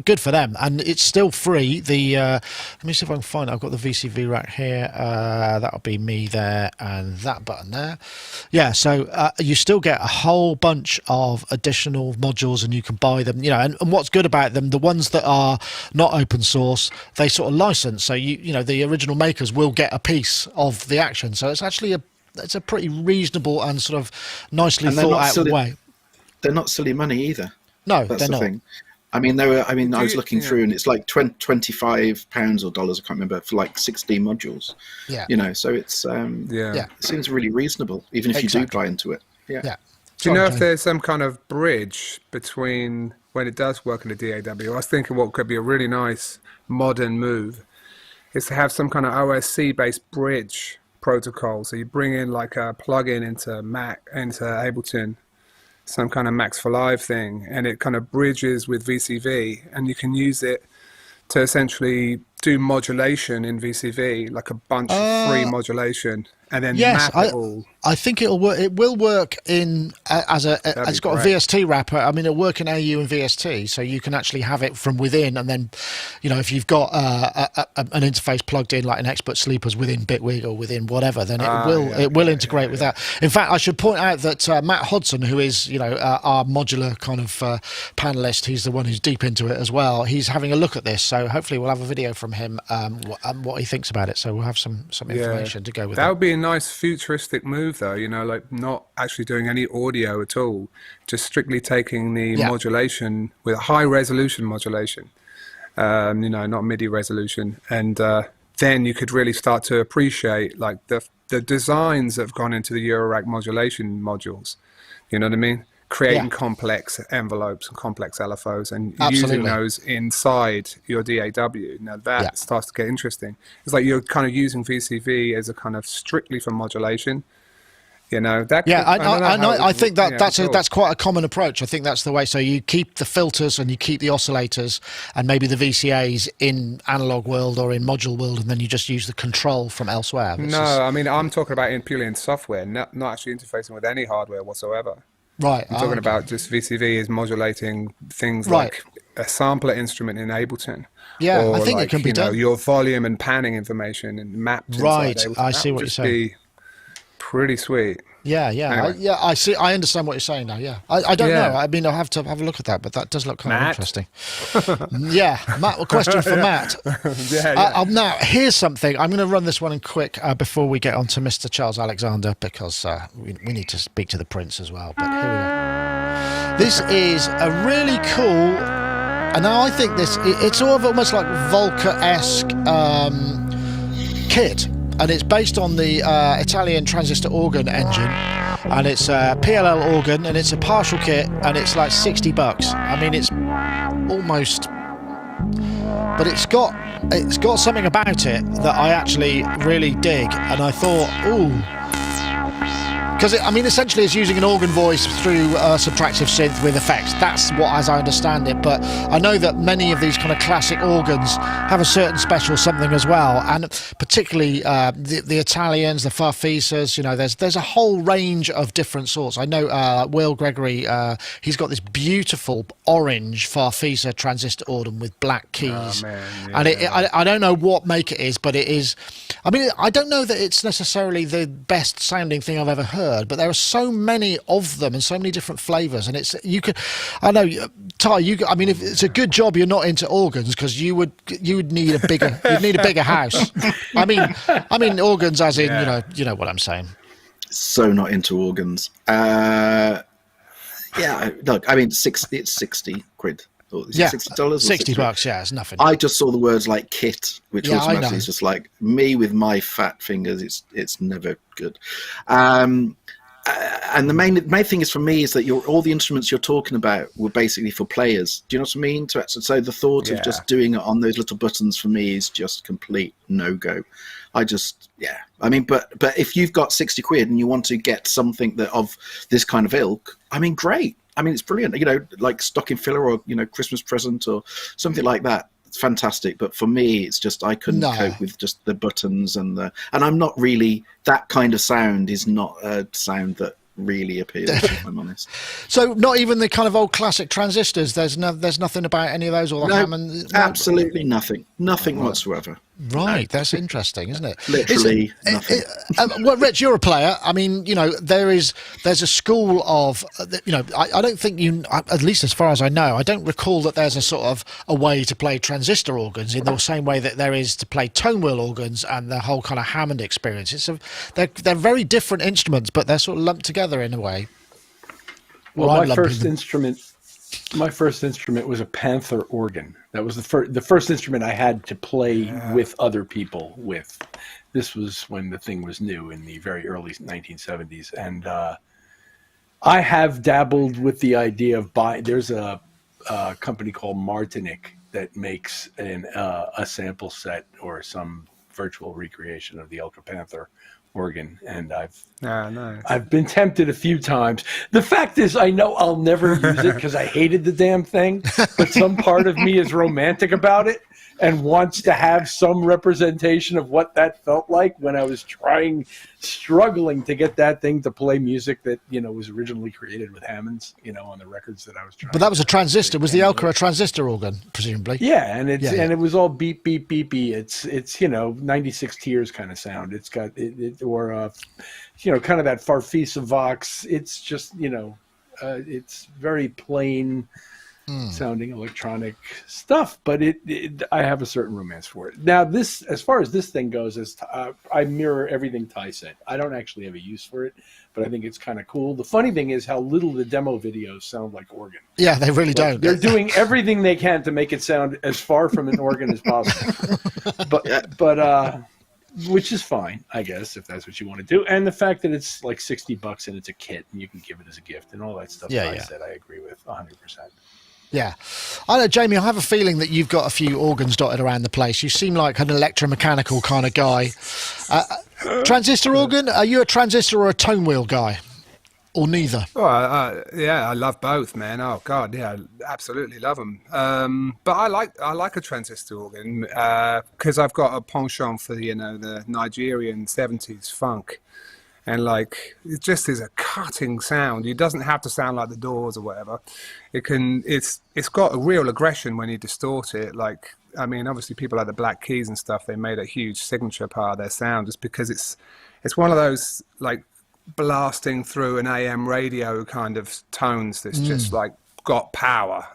good for them, and it's still free. Let me see if I can find it. I've got the VCVrack here. That'll be me there and that button there. Yeah, so you still get a whole bunch of additional modules and you can buy them, you know, and what's good about them, the ones that are not open source, they sort of license, so you know, the original makers will get a piece of the action, so it's actually it's a pretty reasonable and sort of nicely thought out way. They're not silly money either. No, that's they're the not. Thing. I mean, I was looking through, and it's like £25 or dollars, I can't remember, for like 16 modules. Yeah. You know, so it's it seems really reasonable, even if you do buy into it. Yeah. Do you know if there's some kind of bridge between when it does work in the DAW? I was thinking what could be a really nice modern move is to have some kind of OSC-based bridge protocol. So you bring in like a plugin into Ableton, some kind of Max for Live thing, and it kind of bridges with VCV, and you can use it to essentially do modulation in VCV, like a bunch of free modulation, and then map it all. I think it'll work. It will work in it's got a VST wrapper. I mean, it'll work in AU and VST, so you can actually have it from within. And then, if you've got an interface plugged in, like an Expert Sleepers within Bitwig or within whatever, then it will integrate with that. In fact, I should point out that Matt Hodson, who is our modular kind of panelist, he's the one who's deep into it as well. He's having a look at this, so hopefully we'll have a video from him what he thinks about it. So we'll have some information to go with. That would be a nice futuristic move, though, like not actually doing any audio at all, just strictly taking the modulation with high resolution modulation, not MIDI resolution, and then you could really start to appreciate like the designs that have gone into the Eurorack modulation modules. You know what I mean? Creating complex envelopes and complex LFOs and using those inside your DAW. Now that starts to get interesting. It's like you're kind of using VCV as a kind of strictly for modulation. I think that's quite a common approach. I think that's the way. So you keep the filters and you keep the oscillators and maybe the VCAs in analog world or in module world, and then you just use the control from elsewhere. I mean, I'm talking about purely in software, not actually interfacing with any hardware whatsoever. Right. I'm talking about just VCV is modulating things like a sampler instrument in Ableton. Yeah, I think it can be done. Your volume and panning information and mapped. Right, I see what you're saying. Pretty sweet. Anyway. I see. I understand what you're saying now. Yeah, I don't know. I mean, I'll have to have a look at that, but that does look kind of interesting. Matt. A question for Matt. Now, here's something. I'm going to run this one in quick before we get on to Mr. Charles Alexander, because we need to speak to the Prince as well. But here we go. This is a really cool, and now I think it's sort of almost like Volca-esque kit. And it's based on the Italian transistor organ engine, and it's a PLL organ, and it's a partial kit, and it's like $60. I mean, it's almost, but it's got something about it that I actually really dig, and I thought, ooh. Because essentially it's using an organ voice through subtractive synth with effects. That's what, as I understand it. But I know that many of these kind of classic organs have a certain special something as well, and particularly the Italians, the Farfisas. There's a whole range of different sorts. I know Will Gregory. He's got this beautiful orange Farfisa transistor organ with black keys, and I don't know what make it is, but it is. I mean, I don't know that it's necessarily the best sounding thing I've ever heard. But there are so many of them and so many different flavors, and I know, Ty, if it's a good job you're not into organs, because you would need a bigger house. I mean organs as in you know what I'm saying. So not into organs. Look, it's 60 quid. $60 or $60. Yeah, it's nothing. I just saw the words like kit, which automatically is just like me with my fat fingers. It's never good. And the main thing is for me is that all the instruments you're talking about were basically for players. Do you know what I mean? So the thought of just doing it on those little buttons for me is just complete no-go. But if you've got 60 quid and you want to get something that of this kind of ilk, great. It's brilliant, like stocking filler or, Christmas present or something like that. It's fantastic. But for me, it's just, I couldn't cope with just the buttons and I'm not really, that kind of sound is not a sound that really appeals, if I'm honest. So not even the kind of old classic transistors, there's nothing about any of those, or the Hammond? Absolutely nothing whatsoever. Right, that's interesting, isn't it? Literally nothing. Well, Rich, you're a player. There's a school of, I don't think at least as far as I know, I don't recall that there's a sort of a way to play transistor organs in the same way that there is to play tone wheel organs and the whole kind of Hammond experience. They're very different instruments, but they're sort of lumped together in a way. Well, my first instrument was a Panther organ. That was the first instrument I had to play with other people with. This was when the thing was new in the very early 1970s, and I have dabbled with the idea of buying. There's a company called Martinic that makes a sample set or some virtual recreation of the Ultra Panther organ, and I've been tempted a few times. The fact is, I know I'll never use it because I hated the damn thing, but some part of me is romantic about it and wants to have some representation of what that felt like when I was struggling to get that thing to play music that, was originally created with Hammonds, on the records that I was trying. But that was a transistor. Was the Elka a transistor organ, presumably? Yeah, and and it was all beep, beep, beep, beep. It's 96 Tears kind of sound. It's got or kind of that Farfisa Vox. It's just it's very plain sounding electronic stuff, but I have a certain romance for it. Now, as far as this thing goes, I mirror everything Ty said. I don't actually have a use for it, but I think it's kind of cool. The funny thing is how little the demo videos sound like organ. Yeah, they really don't. They're doing everything they can to make it sound as far from an organ as possible. But which is fine, I guess, if that's what you want to do. And the fact that it's like $60 and it's a kit and you can give it as a gift and all that stuff I said, I agree with 100%. Yeah. I know, Jamie, I have a feeling that you've got a few organs dotted around the place. You seem like an electromechanical kind of guy. Transistor organ, are you a transistor or a tone wheel guy? Or neither? Well, I love both, man. Oh, God, yeah, I absolutely love them. But I like a transistor organ because I've got a penchant for, the Nigerian 70s funk. And it just is a cutting sound. It doesn't have to sound like the Doors or whatever. It's got a real aggression when you distort it. Obviously people like the Black Keys and stuff, they made a huge signature part of their sound just because it's one of those blasting through an AM radio kind of tones that's just got power,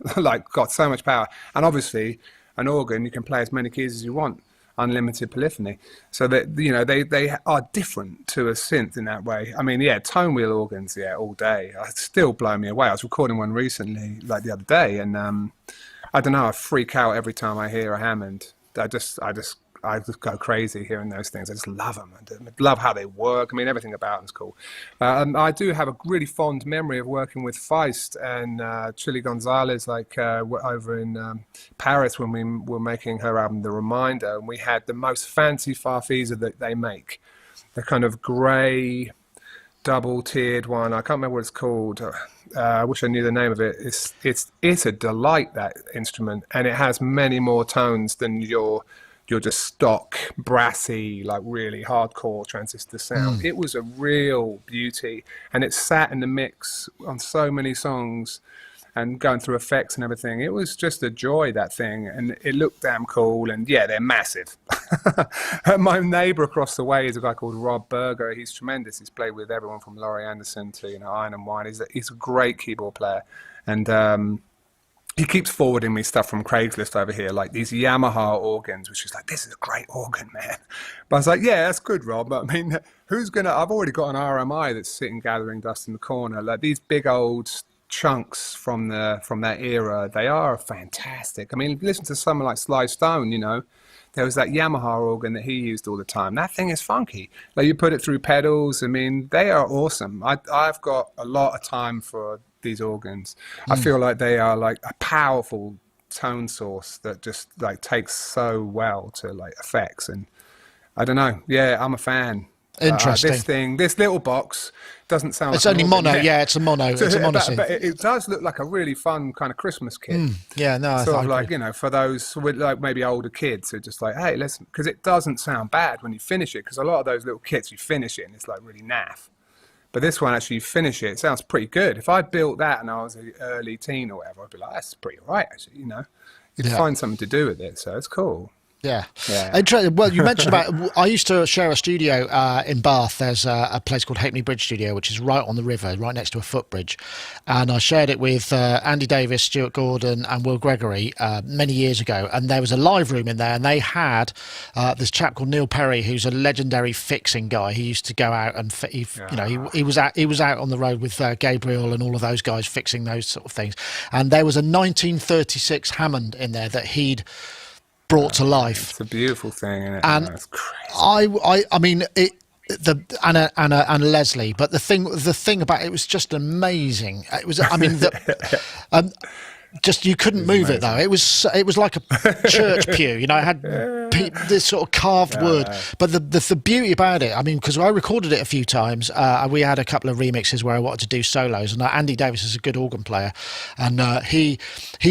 got so much power. And obviously an organ, you can play as many keys as you want. Unlimited polyphony, so that they are different to a synth in that way. Tone wheel organs, all day. It still blow me away. I was recording one recently, the other day, and I don't know. I freak out every time I hear a Hammond. I just go crazy hearing those things. I just love them. I love how they work. Everything about them is cool. I do have a really fond memory of working with Feist and Chili Gonzalez, over in Paris when we were making her album, The Reminder, and we had the most fancy Farfisa that they make. The kind of grey, double-tiered one. I can't remember what it's called. I wish I knew the name of it. It's a delight, that instrument, and it has many more tones than your just stock, brassy, really hardcore transistor sound. It was a real beauty, and it sat in the mix on so many songs and going through effects and everything. It was just a joy, that thing, and it looked damn cool, and they're massive. My neighbour across the way is a guy called Rob Berger. He's tremendous. He's played with everyone from Laurie Anderson to Iron and Wine. He's a great keyboard player, and he keeps forwarding me stuff from Craigslist over here, these Yamaha organs, which is this is a great organ, man. But I was yeah, that's good, Rob. But I've already got an RMI that's sitting gathering dust in the corner. These big old chunks from that era, they are fantastic. Listen to someone like Sly Stone, there was that Yamaha organ that he used all the time. That thing is funky. You put it through pedals. they are awesome. I've got a lot of time for these organs. I feel like they are a powerful tone source that just takes so well to effects, and I don't know. Yeah, I'm a fan. Interesting. This little box doesn't sound. It's only mono. Yeah, it's a mono. It's a mono. But it does look like a really fun kind of Christmas kit. Yeah, no, sort of for those with maybe older kids who are just hey, listen, because it doesn't sound bad when you finish it. Because a lot of those little kits, you finish it and it's really naff. But this one, actually, you finish it. It sounds pretty good. If I built that and I was an early teen or whatever, I'd be that's pretty all right, actually. You'd find something to do with it, so it's cool. Yeah. Well, you mentioned about. I used to share a studio in Bath. There's a place called Hackney Bridge Studio, which is right on the river, right next to a footbridge, and I shared it with Andy Davis, Stuart Gordon, and Will Gregory many years ago. And there was a live room in there, and they had this chap called Neil Perry, who's a legendary fixing guy. He used to go out and he was out on the road with Gabriel and all of those guys fixing those sort of things. And there was a 1936 Hammond in there that he'd brought to life. It's a beautiful thing, isn't it? And that's crazy. and Leslie. But the thing about it was just amazing. It was, I mean, just you couldn't move it though. It was like a church pew, you know. It had this sort of carved wood. But the beauty about it, I mean, because I recorded it a few times. We had a couple of remixes where I wanted to do solos, and Andy Davis is a good organ player, and he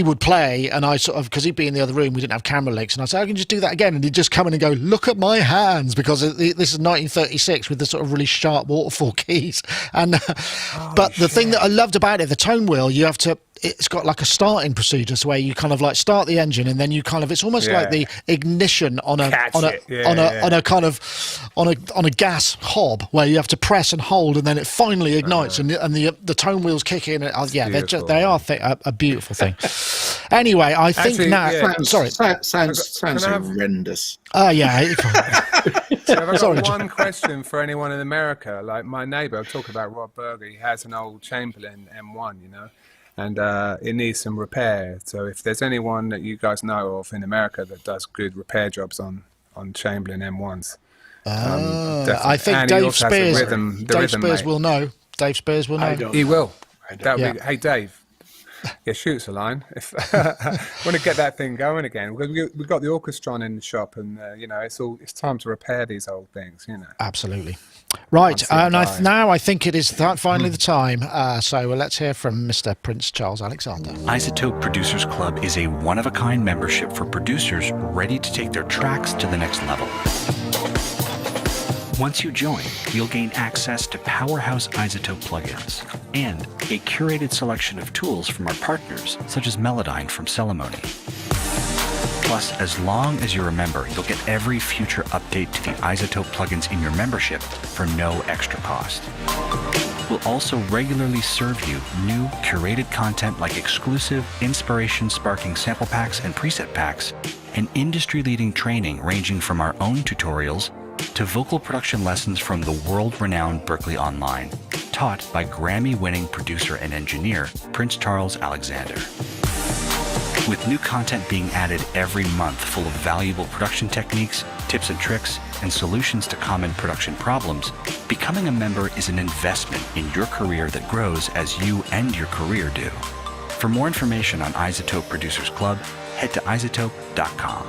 would play, and I sort of, because he'd be in the other room, we didn't have camera links, and I said, I can just do that again, and he'd just come in and go, look at my hands, because this is 1936 with the sort of really sharp waterfall keys, and but the thing that I loved about it, the tone wheel, it's got like a starting procedure, so where you kind of like start the engine, and then you kind of, it's almost like the ignition on a gas hob, where you have to press and hold, and then it finally ignites, and the tone wheels kick in. They are a beautiful thing. Anyway, I think sounds horrendous. Yeah. So I've got one question for anyone in America. Like my neighbour, I'm talking about Rob Berger. He has an old Chamberlain M1, you know, and it needs some repair. So if there's anyone that you guys know of in America that does good repair jobs on Chamberlain M1s, I think Dave Spears will know. Dave Spears will know. He will. Hey, Dave. Yeah, shoot us a line. If want to get that thing going again, we've got the Orchestron in the shop, and you know, it's time to repair these old things. You know, absolutely. Right, and now I think it is finally the time. So let's hear from Mr. Prince Charles Alexander. iZotope Producers Club is a one-of-a-kind membership for producers ready to take their tracks to the next level. Once you join, you'll gain access to powerhouse iZotope plugins and a curated selection of tools from our partners, such as Melodyne from Celemony. Plus, as long as you're a member, you'll get every future update to the iZotope plugins in your membership for no extra cost. We'll also regularly serve you new curated content like exclusive inspiration-sparking sample packs and preset packs, and industry-leading training ranging from our own tutorials to vocal production lessons from the world-renowned Berklee Online, taught by Grammy-winning producer and engineer Prince Charles Alexander. With new content being added every month full of valuable production techniques, tips and tricks, and solutions to common production problems, becoming a member is an investment in your career that grows as you and your career do. For more information on iZotope Producers Club, head to iZotope.com.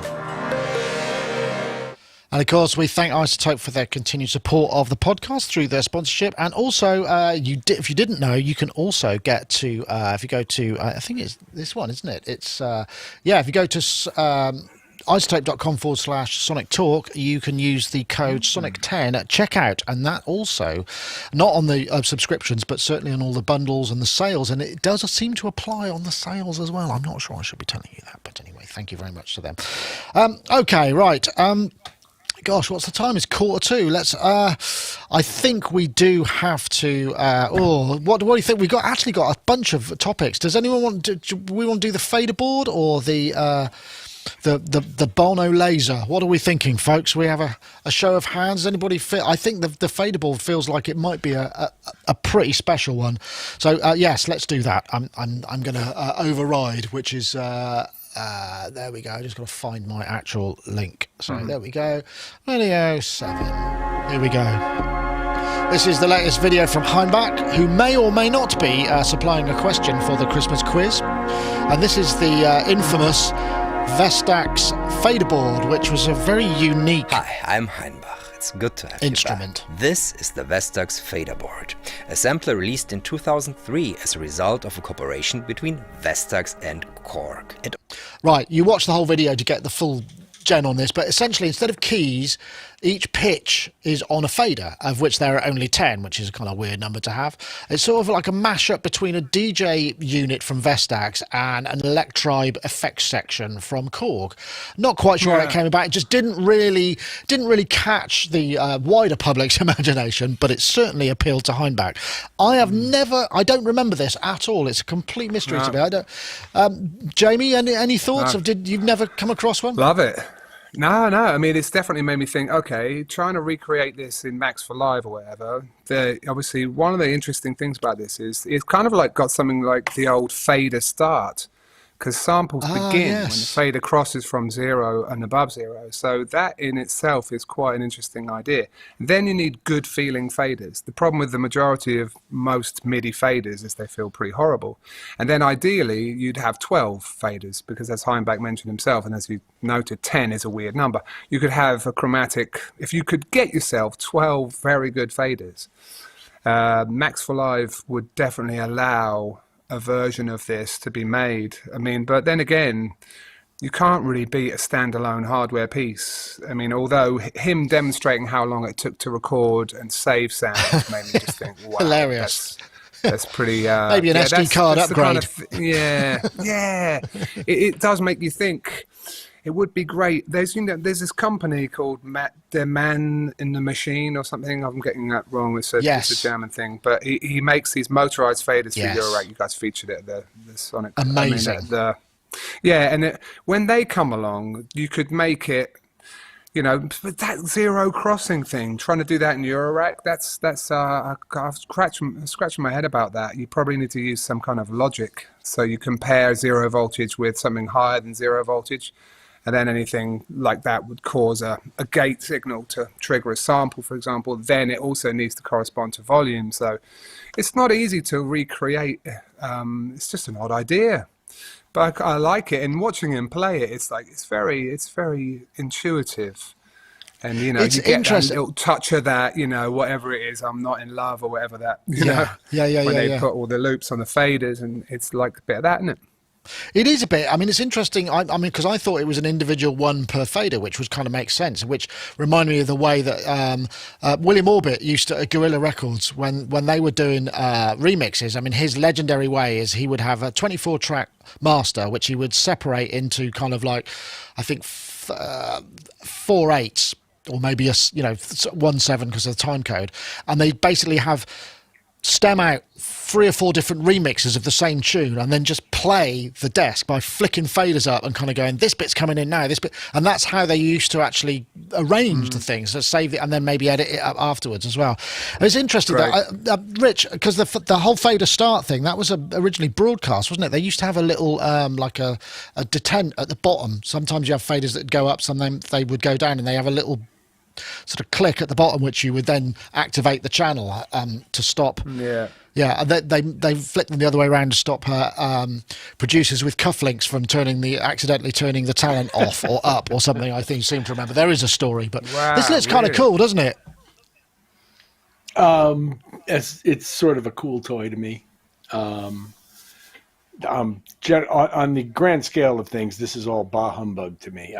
And of course, we thank iZotope for their continued support of the podcast through their sponsorship. And also, if you didn't know, you can also get to, if you go to, I think it's this one, isn't it? It's, if you go to iZotope.com/Sonictalk, you can use the code Sonic10 at checkout. And that also, not on the subscriptions, but certainly on all the bundles and the sales. And it does seem to apply on the sales as well. I'm not sure I should be telling you that. But anyway, thank you very much to them. Okay, right. Gosh, what's the time? It's 1:45. Let's. I think we do have to. What do you think? We've actually got a bunch of topics. Does anyone want to? Do we want to do the fader board or the Bono laser? What are we thinking, folks? We have a show of hands. Does anybody fit? I think the fader board feels like it might be a pretty special one. So yes, let's do that. I'm going to override, which is. There we go. I just got to find my actual link. So there we go. Video 7. Here we go. This is the latest video from Hainbach, who may or may not be supplying a question for the Christmas quiz. And this is the infamous Vestax fader board, which was a very unique. Hi, I'm Hainbach. It's good to have instrument. You back. This is the Vestax fader board, a sampler released in 2003 as a result of a cooperation between Vestax and Korg. Right, you watch the whole video to get the full gen on this, but essentially instead of keys, each pitch is on a fader, of which there are only 10, which is a kind of weird number to have. It's sort of like a mashup between a DJ unit from Vestax and an Electribe effects section from Korg. Not quite sure how it came about. It just didn't really catch the wider public's imagination, but it certainly appealed to Hainbach. I don't remember this at all. It's a complete mystery to me. I don't. Jamie, any thoughts? You've never come across one? Love it. No. I mean, it's definitely made me think, okay, trying to recreate this in Max for Live or whatever. Obviously, one of the interesting things about this is it's kind of like got something like the old fader start, because samples begin when the fader crosses from 0 and above 0. So that in itself is quite an interesting idea. Then you need good feeling faders. The problem with the majority of most MIDI faders is they feel pretty horrible. And then ideally you'd have 12 faders, because as Hainbach mentioned himself, and as you noted, 10 is a weird number. You could have a chromatic, if you could get yourself 12 very good faders, Max for Live would definitely allow a version of this to be made. I mean, but then again, you can't really beat a standalone hardware piece. I mean, although him demonstrating how long it took to record and save sounds made me just think, wow, hilarious. That's pretty. Maybe an SD card upgrade. It does make you think. It would be great. There's this company called the Man in the Machine or something. I'm getting that wrong. It's a German thing, but he makes these motorized faders for Eurorack. You guys featured it at the Sonic. Amazing. When they come along, you could make it. But that zero crossing thing, trying to do that in Eurorack, that's I'm scratching my head about that. You probably need to use some kind of logic. So you compare 0 voltage with something higher than 0 voltage. And then anything like that would cause a gate signal to trigger a sample, for example. Then it also needs to correspond to volume. So it's not easy to recreate. It's just an odd idea. But I like it. And watching him play it, it's very intuitive. And, you get that little touch of that, whatever it is, I'm not in love or whatever that, when they put all the loops on the faders, and it's like a bit of that, isn't it? It is a bit. I mean, it's interesting. I mean, because I thought it was an individual one per fader, which was kind of makes sense, which reminded me of the way that William Orbit used to at Guerrilla Records when they were doing remixes. I mean, his legendary way is he would have a 24-track master, which he would separate into kind of like, I think, 4/8 or maybe 1/7 because of the time code, and they basically have stem out 3 or 4 different remixes of the same tune and then just play the desk by flicking faders up and kind of going, this bit's coming in now, this bit, and that's how they used to actually arrange the things, so save it and then maybe edit it up afterwards as well. It's interesting that Rich, because the whole fader start thing, that was originally broadcast, wasn't it? They used to have a little like a detent at the bottom. Sometimes you have faders that go up, sometimes they would go down, and they have a little sort of click at the bottom, which you would then activate the channel to stop. And they flip them the other way around to stop producers with cufflinks from accidentally turning the talent off or up or something. I think you seem to remember. There is a story, but this looks kind of cool, doesn't it? It's sort of a cool toy to me. On the grand scale of things, this is all bah humbug to me.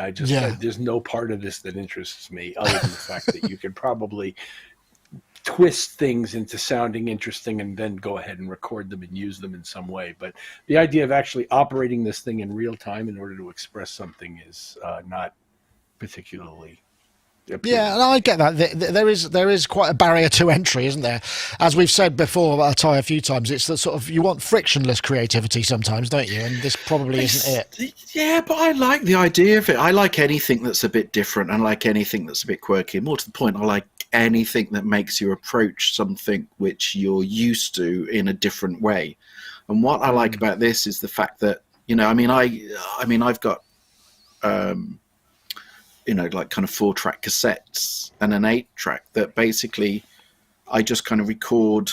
There's no part of this that interests me other than the fact that you could probably twist things into sounding interesting and then go ahead and record them and use them in some way. But the idea of actually operating this thing in real time in order to express something is not particularly appealing. Yeah, and I get that. There is quite a barrier to entry, isn't there? As we've said before, Ty, a few times, it's the sort of, you want frictionless creativity sometimes, don't you? And this probably isn't it. Yeah, but I like the idea of it. I like anything that's a bit different, and I like anything that's a bit quirky. More to the point, I like anything that makes you approach something which you're used to in a different way. And what I like about this is the fact that, I've got like kind of 4-track cassettes and an 8-track that basically I just kind of record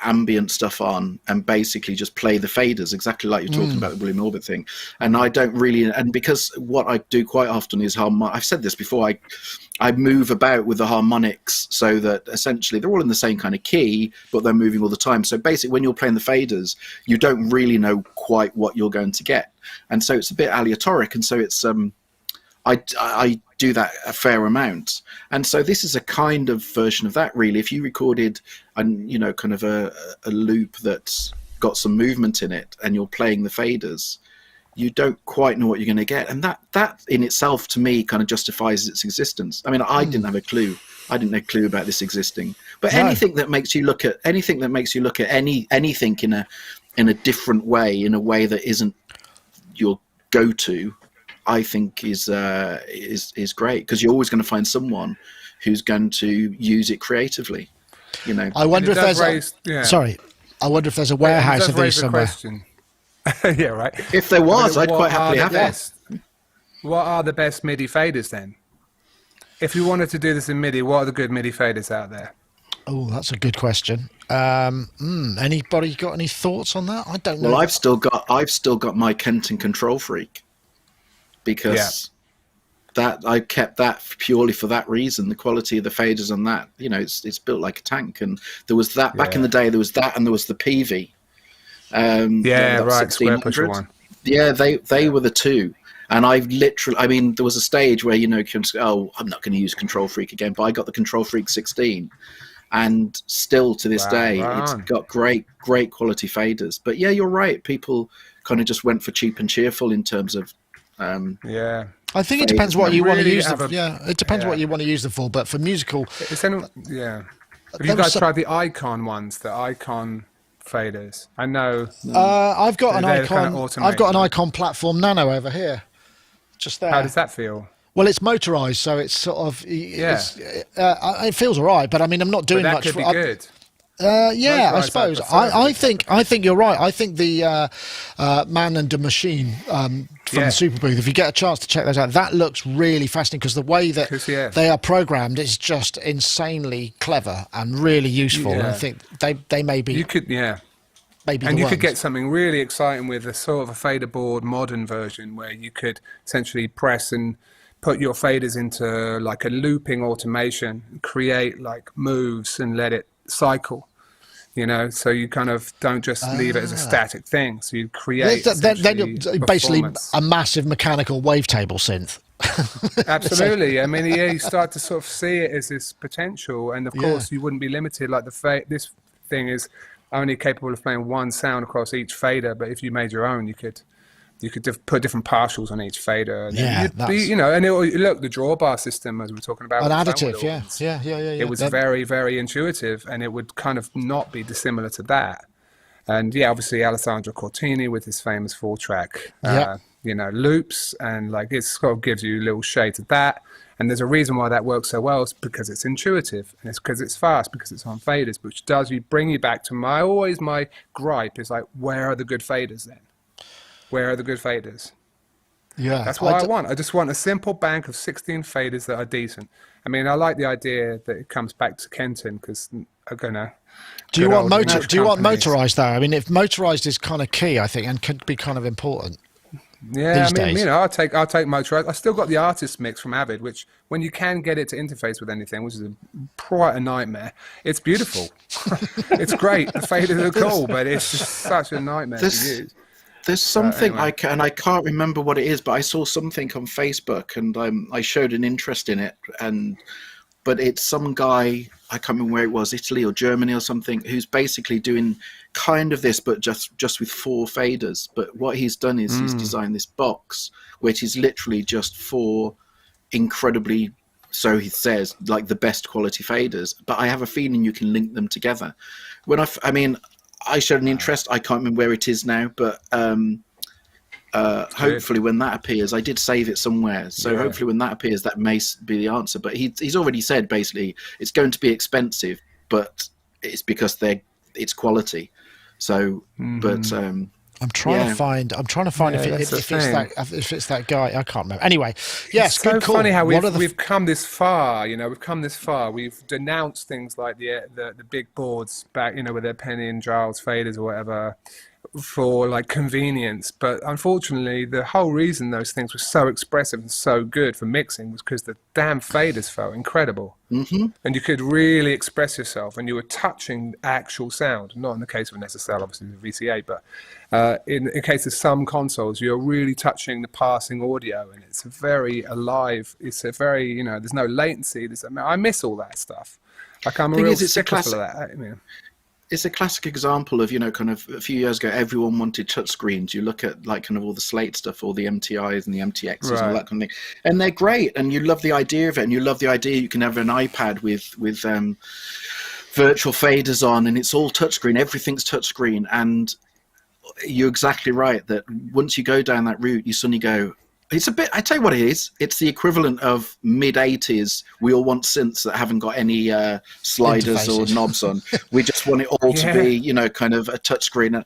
ambient stuff on and basically just play the faders, exactly like you're talking about the William Orbit thing. And I don't really, and because what I do quite often is I've said this before, I move about with the harmonics so that essentially they're all in the same kind of key, but they're moving all the time. So basically when you're playing the faders, you don't really know quite what you're going to get. And so it's a bit aleatoric. And so it's, I do that a fair amount, and so this is a kind of version of that. Really, if you recorded, kind of a loop that's got some movement in it, and you're playing the faders, you don't quite know what you're going to get, and that in itself, to me, kind of justifies its existence. I mean, I didn't have a clue. I didn't have a clue about this existing. But anything that makes you look at anything in a different way, in a way that isn't your go-to, I think is great, because you're always going to find someone who's going to use it creatively. I wonder if there's I wonder if there's a warehouse of these somewhere. Yeah, right. If there was, I'd quite happily have it. What are the best MIDI faders then? If you wanted to do this in MIDI, what are the good MIDI faders out there? Oh, that's a good question. Anybody got any thoughts on that? I don't know. Well, I've still got my Kenton Control Freak, because that I kept that purely for that reason. The quality of the faders on that, it's built like a tank. And there was that back in the day. There was that, and there was the PV. Square pusher one. Yeah, they were the two. And there was a stage where, I'm not going to use Control Freak again, but I got the Control Freak 16. And still to this day, it's got great quality faders. But yeah, you're right. People kind of just went for cheap and cheerful in terms of. I think it depends what you want to use them. It depends what you want to use them for. But for musical, Have you guys tried the Icon ones? The Icon faders? I know. I've got an Icon. I've got an Icon Platform Nano over here, just there. How does that feel? Well, it's motorized, so it's sort of it feels all right. But I mean, I'm not doing much. Could be good. I suppose. I think you're right. I think the Man and the Machine from the Super Booth, if you get a chance to check those out, that looks really fascinating, because the way that they are programmed is just insanely clever and really useful. And I think they may be. You could, maybe and you could get something really exciting with a sort of a fader board modern version, where you could essentially press and put your faders into like a looping automation, create like moves and let it cycle, so you kind of don't just leave it as a static thing. So you create then you're basically a massive mechanical wavetable synth. Absolutely. I mean, you start to sort of see it as this potential, and of course you wouldn't be limited. Like this thing is only capable of playing one sound across each fader, but if you made your own, you could put different partials on each fader. And and look, the drawbar system, as we were talking about. An additive, yeah. It was very, very intuitive, and it would kind of not be dissimilar to that. And obviously Alessandro Cortini with his famous 4-track, loops, and like it sort of gives you little shades of that. And there's a reason why that works so well. It's because it's intuitive, and it's because it's fast, because it's on faders, which bring you back to my gripe is like, where are the good faders then? Where are the good faders? Yeah, that's what I want. I just want a simple bank of 16 faders that are decent. I mean, I like the idea that it comes back to Kenton, because I'm gonna. Do you want motorized though? I mean, if motorized is kind of key, I think, and could be kind of important. Yeah, I mean, I'll take motorized. I still got the artist mix from Avid, which when you can get it to interface with anything, which is quite a nightmare, it's beautiful. It's great. The faders are cool, but it's just such a nightmare to use. There's something I can't remember what it is, but I saw something on Facebook, and I showed an interest in it, but it's some guy, I can't remember where it was, Italy or Germany or something, who's basically doing kind of this, but just with 4 faders. But what he's done is he's designed this box, which is literally just 4 incredibly, so he says, like the best quality faders. But I have a feeling you can link them together. I showed an interest. I can't remember where it is now, but hopefully when that appears, I did save it somewhere. So hopefully when that appears, that may be the answer. But he's already said basically it's going to be expensive, but it's because it's quality. So, but I'm trying to find if it's that guy. I can't remember. Anyway, yes, it's good so call. Funny how we've come this far. We've come this far. We've denounced things like the big boards back, with their Penny and Giles faders or whatever, for like convenience. But unfortunately, the whole reason those things were so expressive and so good for mixing was because the damn faders felt incredible. And you could really express yourself, and you were touching actual sound. Not in the case of an SSL, obviously the VCA, but in case of some consoles, you're really touching the passing audio, and it's very alive. It's a very, there's no latency. I miss all that stuff. I'm a real stickler for that. It's a classic example of, kind of a few years ago, everyone wanted touchscreens. You look at like kind of all the Slate stuff, all the MTIs and the MTXs and all that kind of thing. And they're great. And you love the idea of it. And you love the idea you can have an iPad with virtual faders on, and it's all touchscreen. Everything's touchscreen. And you're exactly right that once you go down that route, you suddenly go, it's a bit, I tell you what it is. It's the equivalent of mid-80s. We all want synths that haven't got any sliders or knobs on. We just want it all to be, kind of a touchscreen.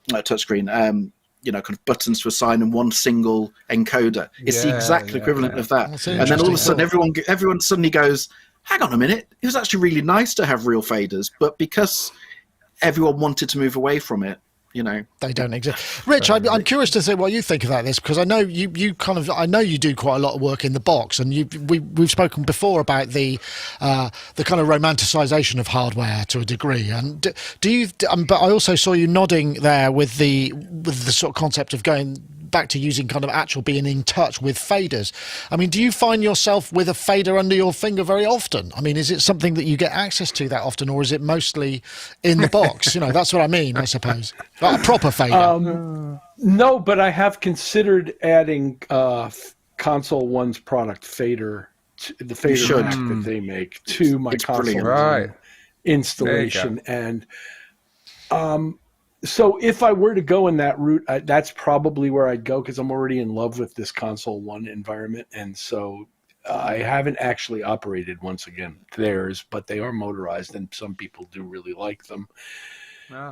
touchscreen. You know, kind of buttons to assign and one single encoder. It's the exact equivalent of that. And then all of a sudden, everyone suddenly goes, hang on a minute, it was actually really nice to have real faders, but because everyone wanted to move away from it, you know, they don't exist. Rich, I'm curious to see what you think about this, because I know I know you do quite a lot of work in the box, and we've spoken before about the kind of romanticization of hardware to a degree. And do you? But I also saw you nodding there with the sort of concept of going back to using kind of actual being in touch with faders. I mean, do you find yourself with a fader under your finger very often? I mean, is it something that you get access to that often, or is it mostly in the box? You know, that's what I mean, I suppose. Like a proper fader. No, but I have considered adding Console One's product fader, the fader rack that they make, to my Console One installation. And so if I were to go in that route, that's probably where I'd go, because I'm already in love with this Console One environment. And so I haven't actually operated, once again, theirs, but they are motorized, and some people do really like them.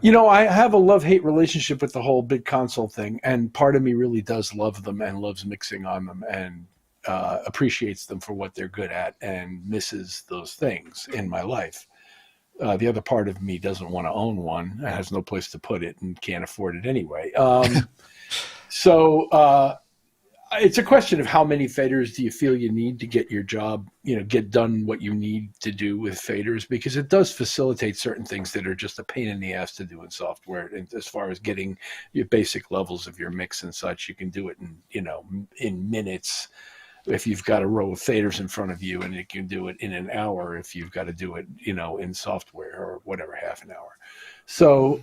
You know, I have a love-hate relationship with the whole big console thing, and part of me really does love them and loves mixing on them and appreciates them for what they're good at and misses those things in my life. The other part of me doesn't want to own one, has no place to put it, and can't afford it anyway. So it's a question of how many faders do you feel you need to get your job, you know, get done what you need to do with faders, because it does facilitate certain things that are just a pain in the ass to do in software. And as far as getting your basic levels of your mix and such, you can do it in, you know, in minutes if you've got a row of faders in front of you, and you can do it in an hour if you've got to do it, you know, in software, or whatever, half an hour. So,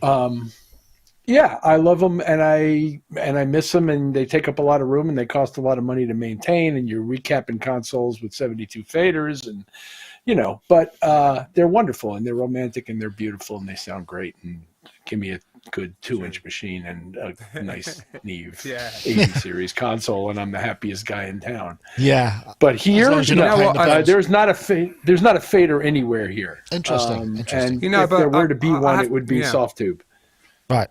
yeah, I love them, and I miss them, and they take up a lot of room, and they cost a lot of money to maintain, and you're recapping consoles with 72 faders, and, you know, but they're wonderful, and they're romantic, and they're beautiful, and they sound great, and give me a good 2-inch machine and a nice Neve 80 series console, and I'm the happiest guy in town. Yeah, but here, there's not a fader anywhere here. Interesting. And you know, if there were to be one, it would be soft tube. Right.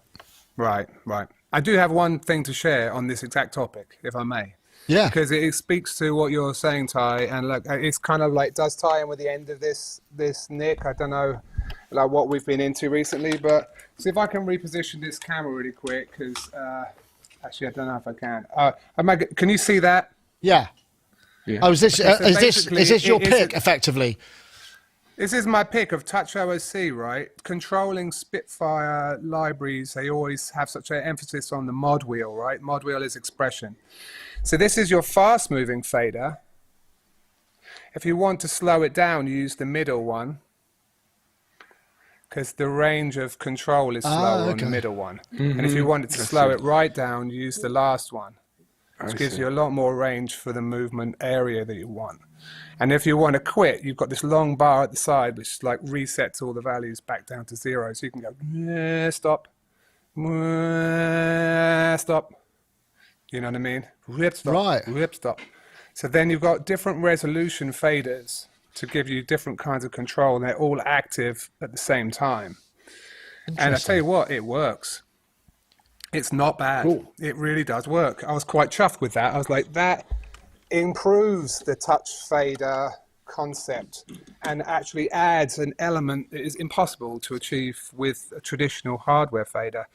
I do have one thing to share on this exact topic, if I may. Yeah. Because it speaks to what you're saying, Ty, and look, it's kind of like, does tie in with the end of this Nick. I don't know like what we've been into recently, but see if I can reposition this camera really quick, because actually I don't know if I can. Can you see that? Yeah. Oh, is this your pick effectively? This is my pick of Touch OSC, right? Controlling Spitfire libraries, they always have such an emphasis on the mod wheel, right? Mod wheel is expression. So this is your fast-moving fader. If you want to slow it down, use the middle one, because the range of control is slower on the middle one. Mm-hmm. And if you wanted to slow it right down, use the last one, which gives you a lot more range for the movement area that you want. And if you want to quit, you've got this long bar at the side, which like resets all the values back down to 0. So you can go, stop, stop. You know what I mean? Rip, stop, right. Rip, stop. So then you've got different resolution faders to give you different kinds of control, and they're all active at the same time. And I tell you what, it works. It's not bad. Cool. It really does work. I was quite chuffed with that. I was like, that improves the touch fader concept and actually adds an element that is impossible to achieve with a traditional hardware fader.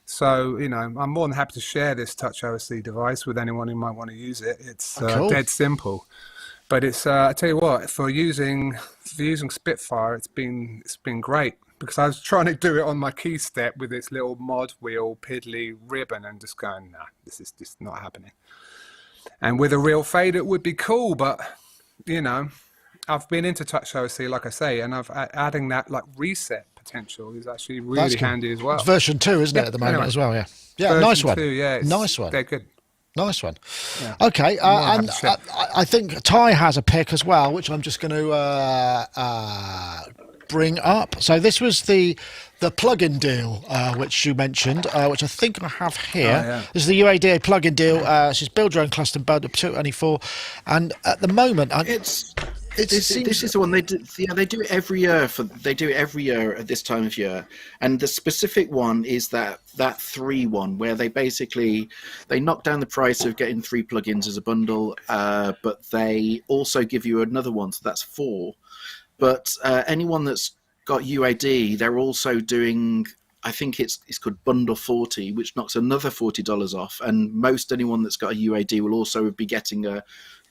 So, you know, I'm more than happy to share this Touch OSC device with anyone who might want to use it. It's dead simple. But it's I tell you what, for using Spitfire, it's been great, because I was trying to do it on my key step with this little mod wheel piddly ribbon and just going, nah, this is just not happening. And with a real fader, it would be cool, but you know, I've been into Touch OSC, like I say, and adding that like reset potential is actually really handy as well. It's version 2, isn't it, at the moment as well? Yeah, yeah, nice one. 2, yeah, nice one. They're good. Nice one. Yeah. Okay, and I think Ty has a pick as well, which I'm just going to bring up. So this was the plugin deal, which you mentioned, which I think I have here. Oh, yeah. This is the UADA plugin deal. It says build your own custom build up to 24, and at the moment, it's This is the one they do. Yeah, they do it every year. They do it every year at this time of year. And the specific one is that 3 one, where they knock down the price of getting 3 plugins as a bundle, but they also give you another one, so that's 4. But anyone that's got UAD, they're also doing, I think it's called Bundle 40, which knocks another $40 off. And most anyone that's got a UAD will also be getting a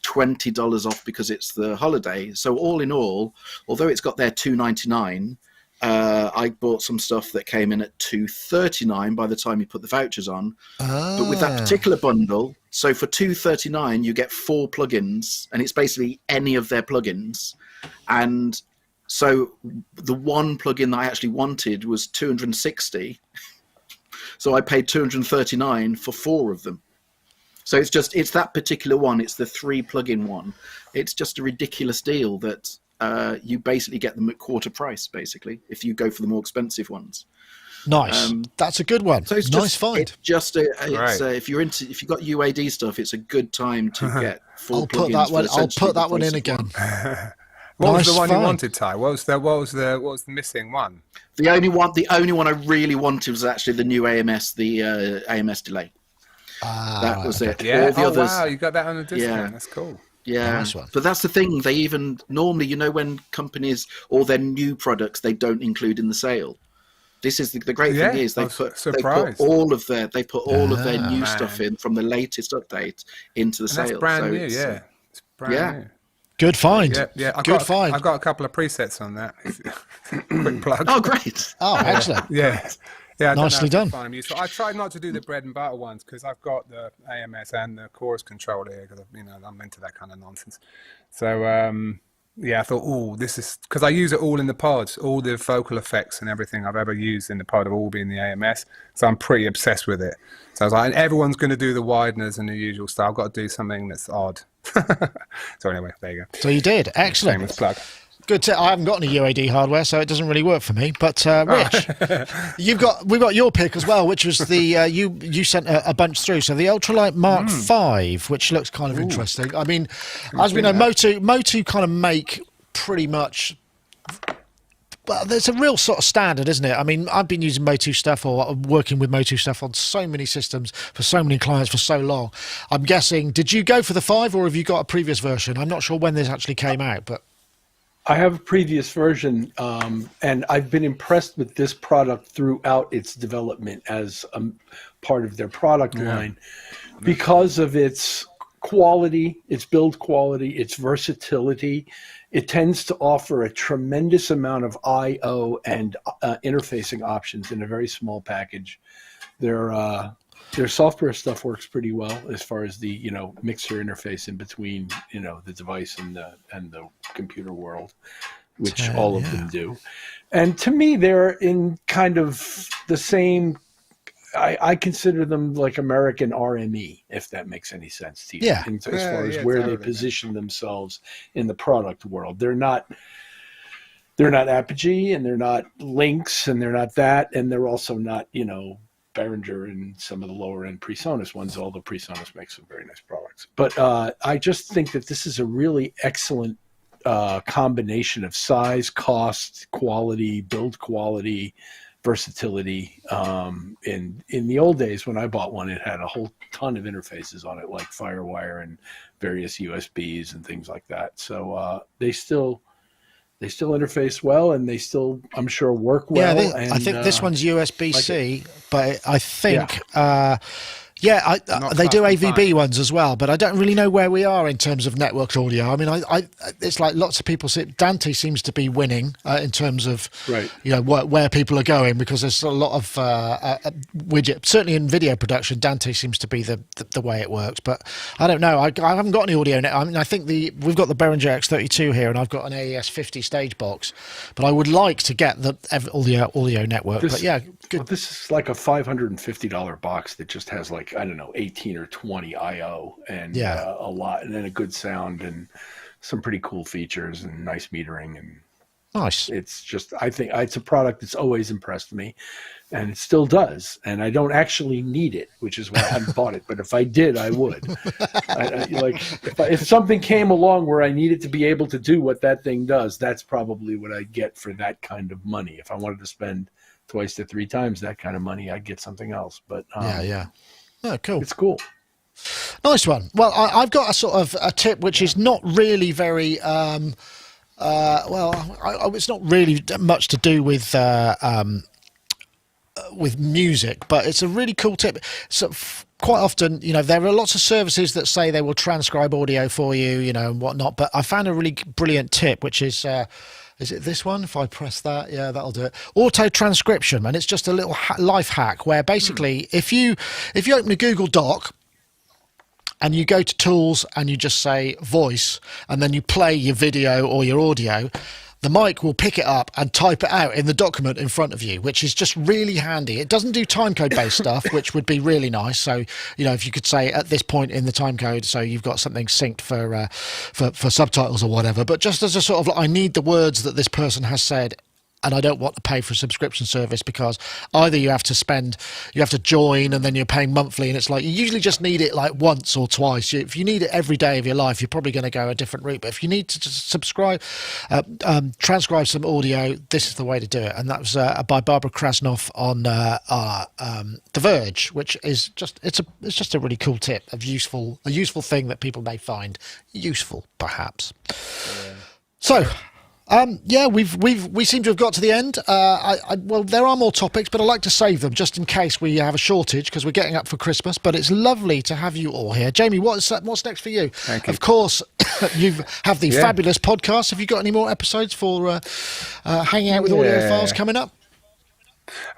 $20 off because it's the holiday. So all in all, although it's got their $2.99, I bought some stuff that came in at $2.39 by the time you put the vouchers on. But with that particular bundle, so for $2.39 you get 4 plugins, and it's basically any of their plugins. And so the one plugin that I actually wanted was $260, so I paid $239 for 4 of them. So it's that particular one. It's the 3 plugin one. It's just a ridiculous deal that you basically get them at quarter price, basically, if you go for the more expensive ones. Nice. That's a good one. So it's nice find. It's just if you've got UAD stuff, it's a good time to get 4 plugins. I'll put that one in again. What was the one you wanted, Ty? What was the missing one? The only one I really wanted was actually the new AMS, the AMS delay. That was it. Yeah. All the others, wow, you got that on a discount. Yeah. That's cool. Yeah, nice one. But that's the thing. They even normally, when companies or their new products, they don't include in the sale. This is the great thing is they put all of their new stuff in from the latest update into the sale. That's brand new. Yeah, it's brand new. Good find. Yeah. I've got a couple of presets on that. Quick plug. Oh, great. Oh, excellent. Yeah, nicely done. So I tried not to do the bread and butter ones because I've got the AMS and the chorus controller here because I'm into that kind of nonsense. So I thought, this is because I use it all in the pods. All the vocal effects and everything I've ever used in the pod have all been the AMS. So I'm pretty obsessed with it. So I was like, and everyone's going to do the wideners and the usual stuff. I've got to do something that's odd. So anyway, there you go. So you did. Excellent. Shameless plug. Good. I haven't got any UAD hardware, so it doesn't really work for me. But Rich, we've got your pick as well, which was the you sent a bunch through. So the Ultralite Mark 5, which looks kind of interesting. I mean, as we know, MOTU kind of make pretty much. Well, there's a real sort of standard, isn't it? I mean, I've been using MOTU stuff or working with MOTU stuff on so many systems for so many clients for so long. I'm guessing, did you go for the 5 or have you got a previous version? I'm not sure when this actually came out, but. I have a previous version, and I've been impressed with this product throughout its development as a part of their product line because of its quality, its build quality, its versatility. It tends to offer a tremendous amount of I/O and interfacing options in a very small package. Their software stuff works pretty well as far as the mixer interface in between the device and the computer world, which all of them do. And to me, they're in kind of the same. I consider them like American RME, if that makes any sense to you. Yeah. As far as where they position themselves in the product world, they're not Apogee, and they're not Lynx, and they're not that, and they're also not Behringer and some of the lower end PreSonus ones, although PreSonus makes some very nice products. But I just think that this is a really excellent combination of size, cost, quality, build quality, versatility. In the old days when I bought one, it had a whole ton of interfaces on it, like FireWire and various USBs and things like that. So they still interface well, and they still, I'm sure, work well. Yeah, I think this one's USB-C, but I think they do AVB ones as well, but I don't really know where we are in terms of networked audio. I mean, it's like lots of people say Dante seems to be winning in terms of where people are going, because there's a lot of widget. Certainly in video production, Dante seems to be the way it works. But I don't know. I haven't got any audio. I mean, I think we've got the Behringer X32 here, and I've got an AES 50 stage box, but I would like to get all the audio network. But yeah, good. Well, this is like a $550 box that just has 18 or 20 I/O and a lot, and then a good sound and some pretty cool features and nice metering, and Nice. It's just, I think it's a product that's always impressed me, and it still does. And I don't actually need it, which is why I haven't bought it. But if I did, I would. If something came along where I needed to be able to do what that thing does, that's probably what I'd get for that kind of money. If I wanted to spend twice to three times that kind of money, I'd get something else. But yeah. Oh, cool. It's cool. Nice one. Well, I've got a sort of a tip which is not really very it's not really much to do with music, but it's a really cool tip. So quite often, there are lots of services that say they will transcribe audio for you, and whatnot. But I found a really brilliant tip, which is it this one? If I press that, yeah, that'll do it. Auto transcription, and it's just a little life hack where basically, if you open a Google Doc and you go to tools and you just say voice, and then you play your video or your audio, the mic will pick it up and type it out in the document in front of you, which is just really handy. It doesn't do timecode based stuff, which would be really nice. So, if you could say at this point in the timecode, so you've got something synced for subtitles or whatever, but just as a sort of, I need the words that this person has said, and I don't want to pay for a subscription service, because either you have to join and then you're paying monthly, and it's like you usually just need it like once or twice. If you need it every day of your life, you're probably going to go a different route. But if you need to just transcribe some audio, this is the way to do it. And that was by Barbara Krasnoff on The Verge, which is just it's just a really cool tip, a useful thing that people may find useful, perhaps. Yeah. So. We seem to have got to the end. Well, there are more topics, but I like to save them just in case we have a shortage, because we're getting up for Christmas. But it's lovely to have you all here. Jamie, what's next for you? Thank you. Of course, you have the fabulous podcast. Have you got any more episodes for hanging out with audiophiles coming up?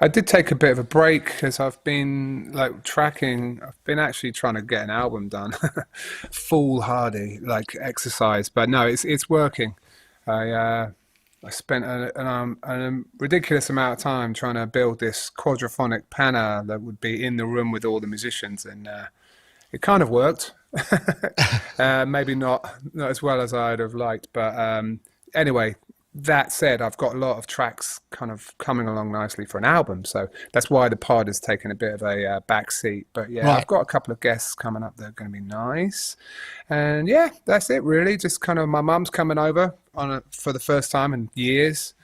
I did take a bit of a break because I've been tracking. I've been actually trying to get an album done, foolhardy exercise. But no, it's working. I spent a ridiculous amount of time trying to build this quadraphonic panner that would be in the room with all the musicians, and it kind of worked. Maybe not as well as I'd have liked, but anyway. That said, I've got a lot of tracks kind of coming along nicely for an album, so that's why the pod has taken a bit of a back seat. But yeah, right. I've got a couple of guests coming up that are going to be nice, and yeah, that's it really. Just kind of my mum's coming over for the first time in years,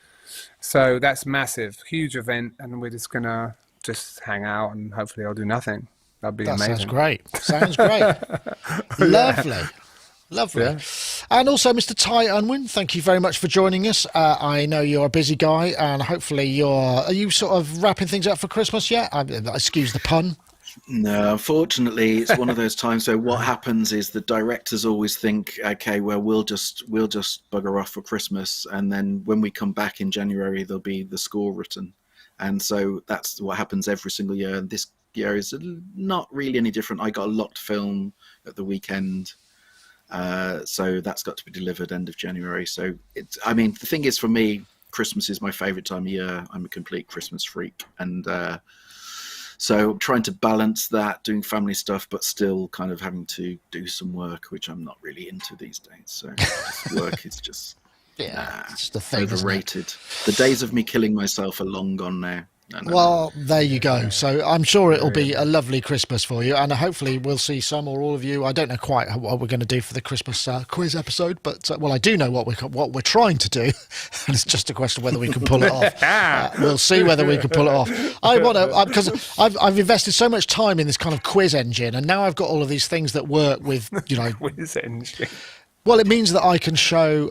so that's massive, huge event, and we're just gonna hang out and hopefully I'll do nothing. That'd be amazing. Sounds great. Lovely. Lovely. Yeah. And also, Mr. Ty Unwin, thank you very much for joining us. I know you're a busy guy, and hopefully are you sort of wrapping things up for Christmas yet? Excuse the pun. No, unfortunately, it's one of those times. So what happens is the directors always think, okay, well, we'll just bugger off for Christmas, and then when we come back in January, there'll be the score written, and so that's what happens every single year. And this year is not really any different. I got a locked film at the weekend. So that's got to be delivered end of January. So the thing is, for me, Christmas is my favorite time of year. I'm a complete Christmas freak. And so I'm trying to balance that, doing family stuff, but still kind of having to do some work, which I'm not really into these days. So work is just it's the thing, overrated. The days of me killing myself are long gone now. Well, there you go. So I'm sure it'll be a lovely Christmas for you, and hopefully we'll see some or all of you. I don't know quite what we're going to do for the Christmas quiz episode, but I do know what we're trying to do, and it's just a question of whether we can pull it off. We'll see whether we can pull it off. I want to, because I've invested so much time in this kind of quiz engine, and now I've got all of these things that work with quiz engine. Well, it means that I can show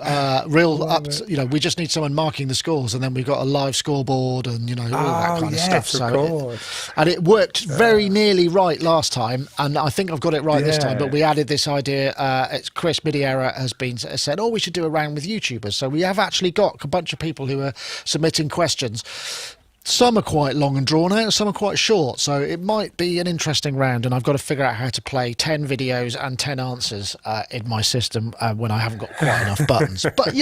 we just need someone marking the scores, and then we've got a live scoreboard and, all that kind of stuff. So it worked very nearly right last time, and I think I've got it right this time, but we added this idea. It's Chris Midiera has said, we should do a round with YouTubers. So we have actually got a bunch of people who are submitting questions. Some are quite long and drawn out, some are quite short, so it might be an interesting round, and I've got to figure out how to play 10 videos and 10 answers in my system when I haven't got quite enough buttons. But,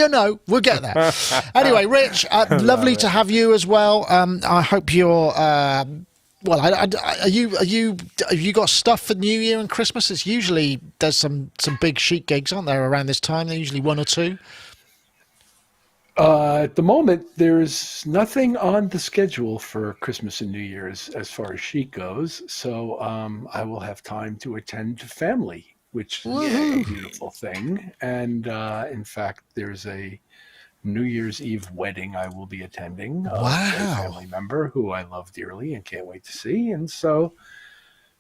we'll get there. Anyway, Rich, lovely to have you as well. I hope you're... have you got stuff for New Year and Christmas? It's usually, there's some big chic gigs, aren't there, around this time? They're usually one or two. At the moment, there's nothing on the schedule for Christmas and New Year's as far as sheet goes. So I will have time to attend to family, which is a beautiful thing. And in fact, there's a New Year's Eve wedding I will be attending. Wow. A family member who I love dearly and can't wait to see. And so,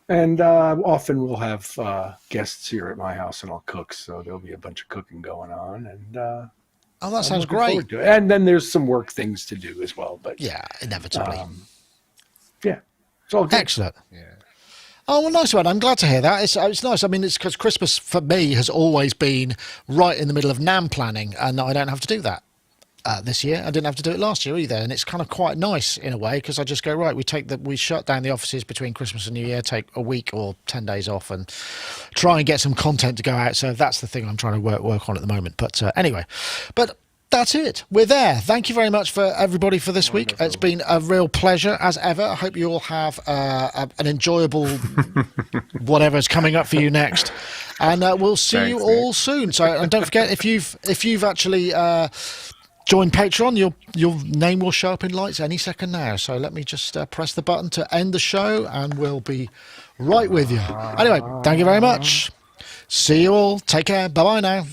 often we'll have guests here at my house and I'll cook. So there'll be a bunch of cooking going on. And oh, that sounds great. And then there's some work things to do as well. But yeah, inevitably. Yeah, it's all good. Excellent. Yeah. Oh, well, nice one. I'm glad to hear that. It's nice. I mean, it's because Christmas for me has always been right in the middle of NAMM planning, and I don't have to do that this year. I didn't have to do it last year either, and it's kind of quite nice in a way because I just go, right, we shut down the offices between Christmas and New Year, take a week or 10 days off and try and get some content to go out. So that's the thing I'm trying to work on at the moment. But anyway, that's it. We're there. Thank you very much for everybody for this week. It's been a real pleasure as ever. I hope you all have an enjoyable whatever's coming up for you next, and we'll see you all soon. So, and don't forget if you've actually join Patreon, your name will show up in lights any second now. So let me just press the button to end the show and we'll be right with you. Anyway, thank you very much. See you all. Take care. Bye-bye now.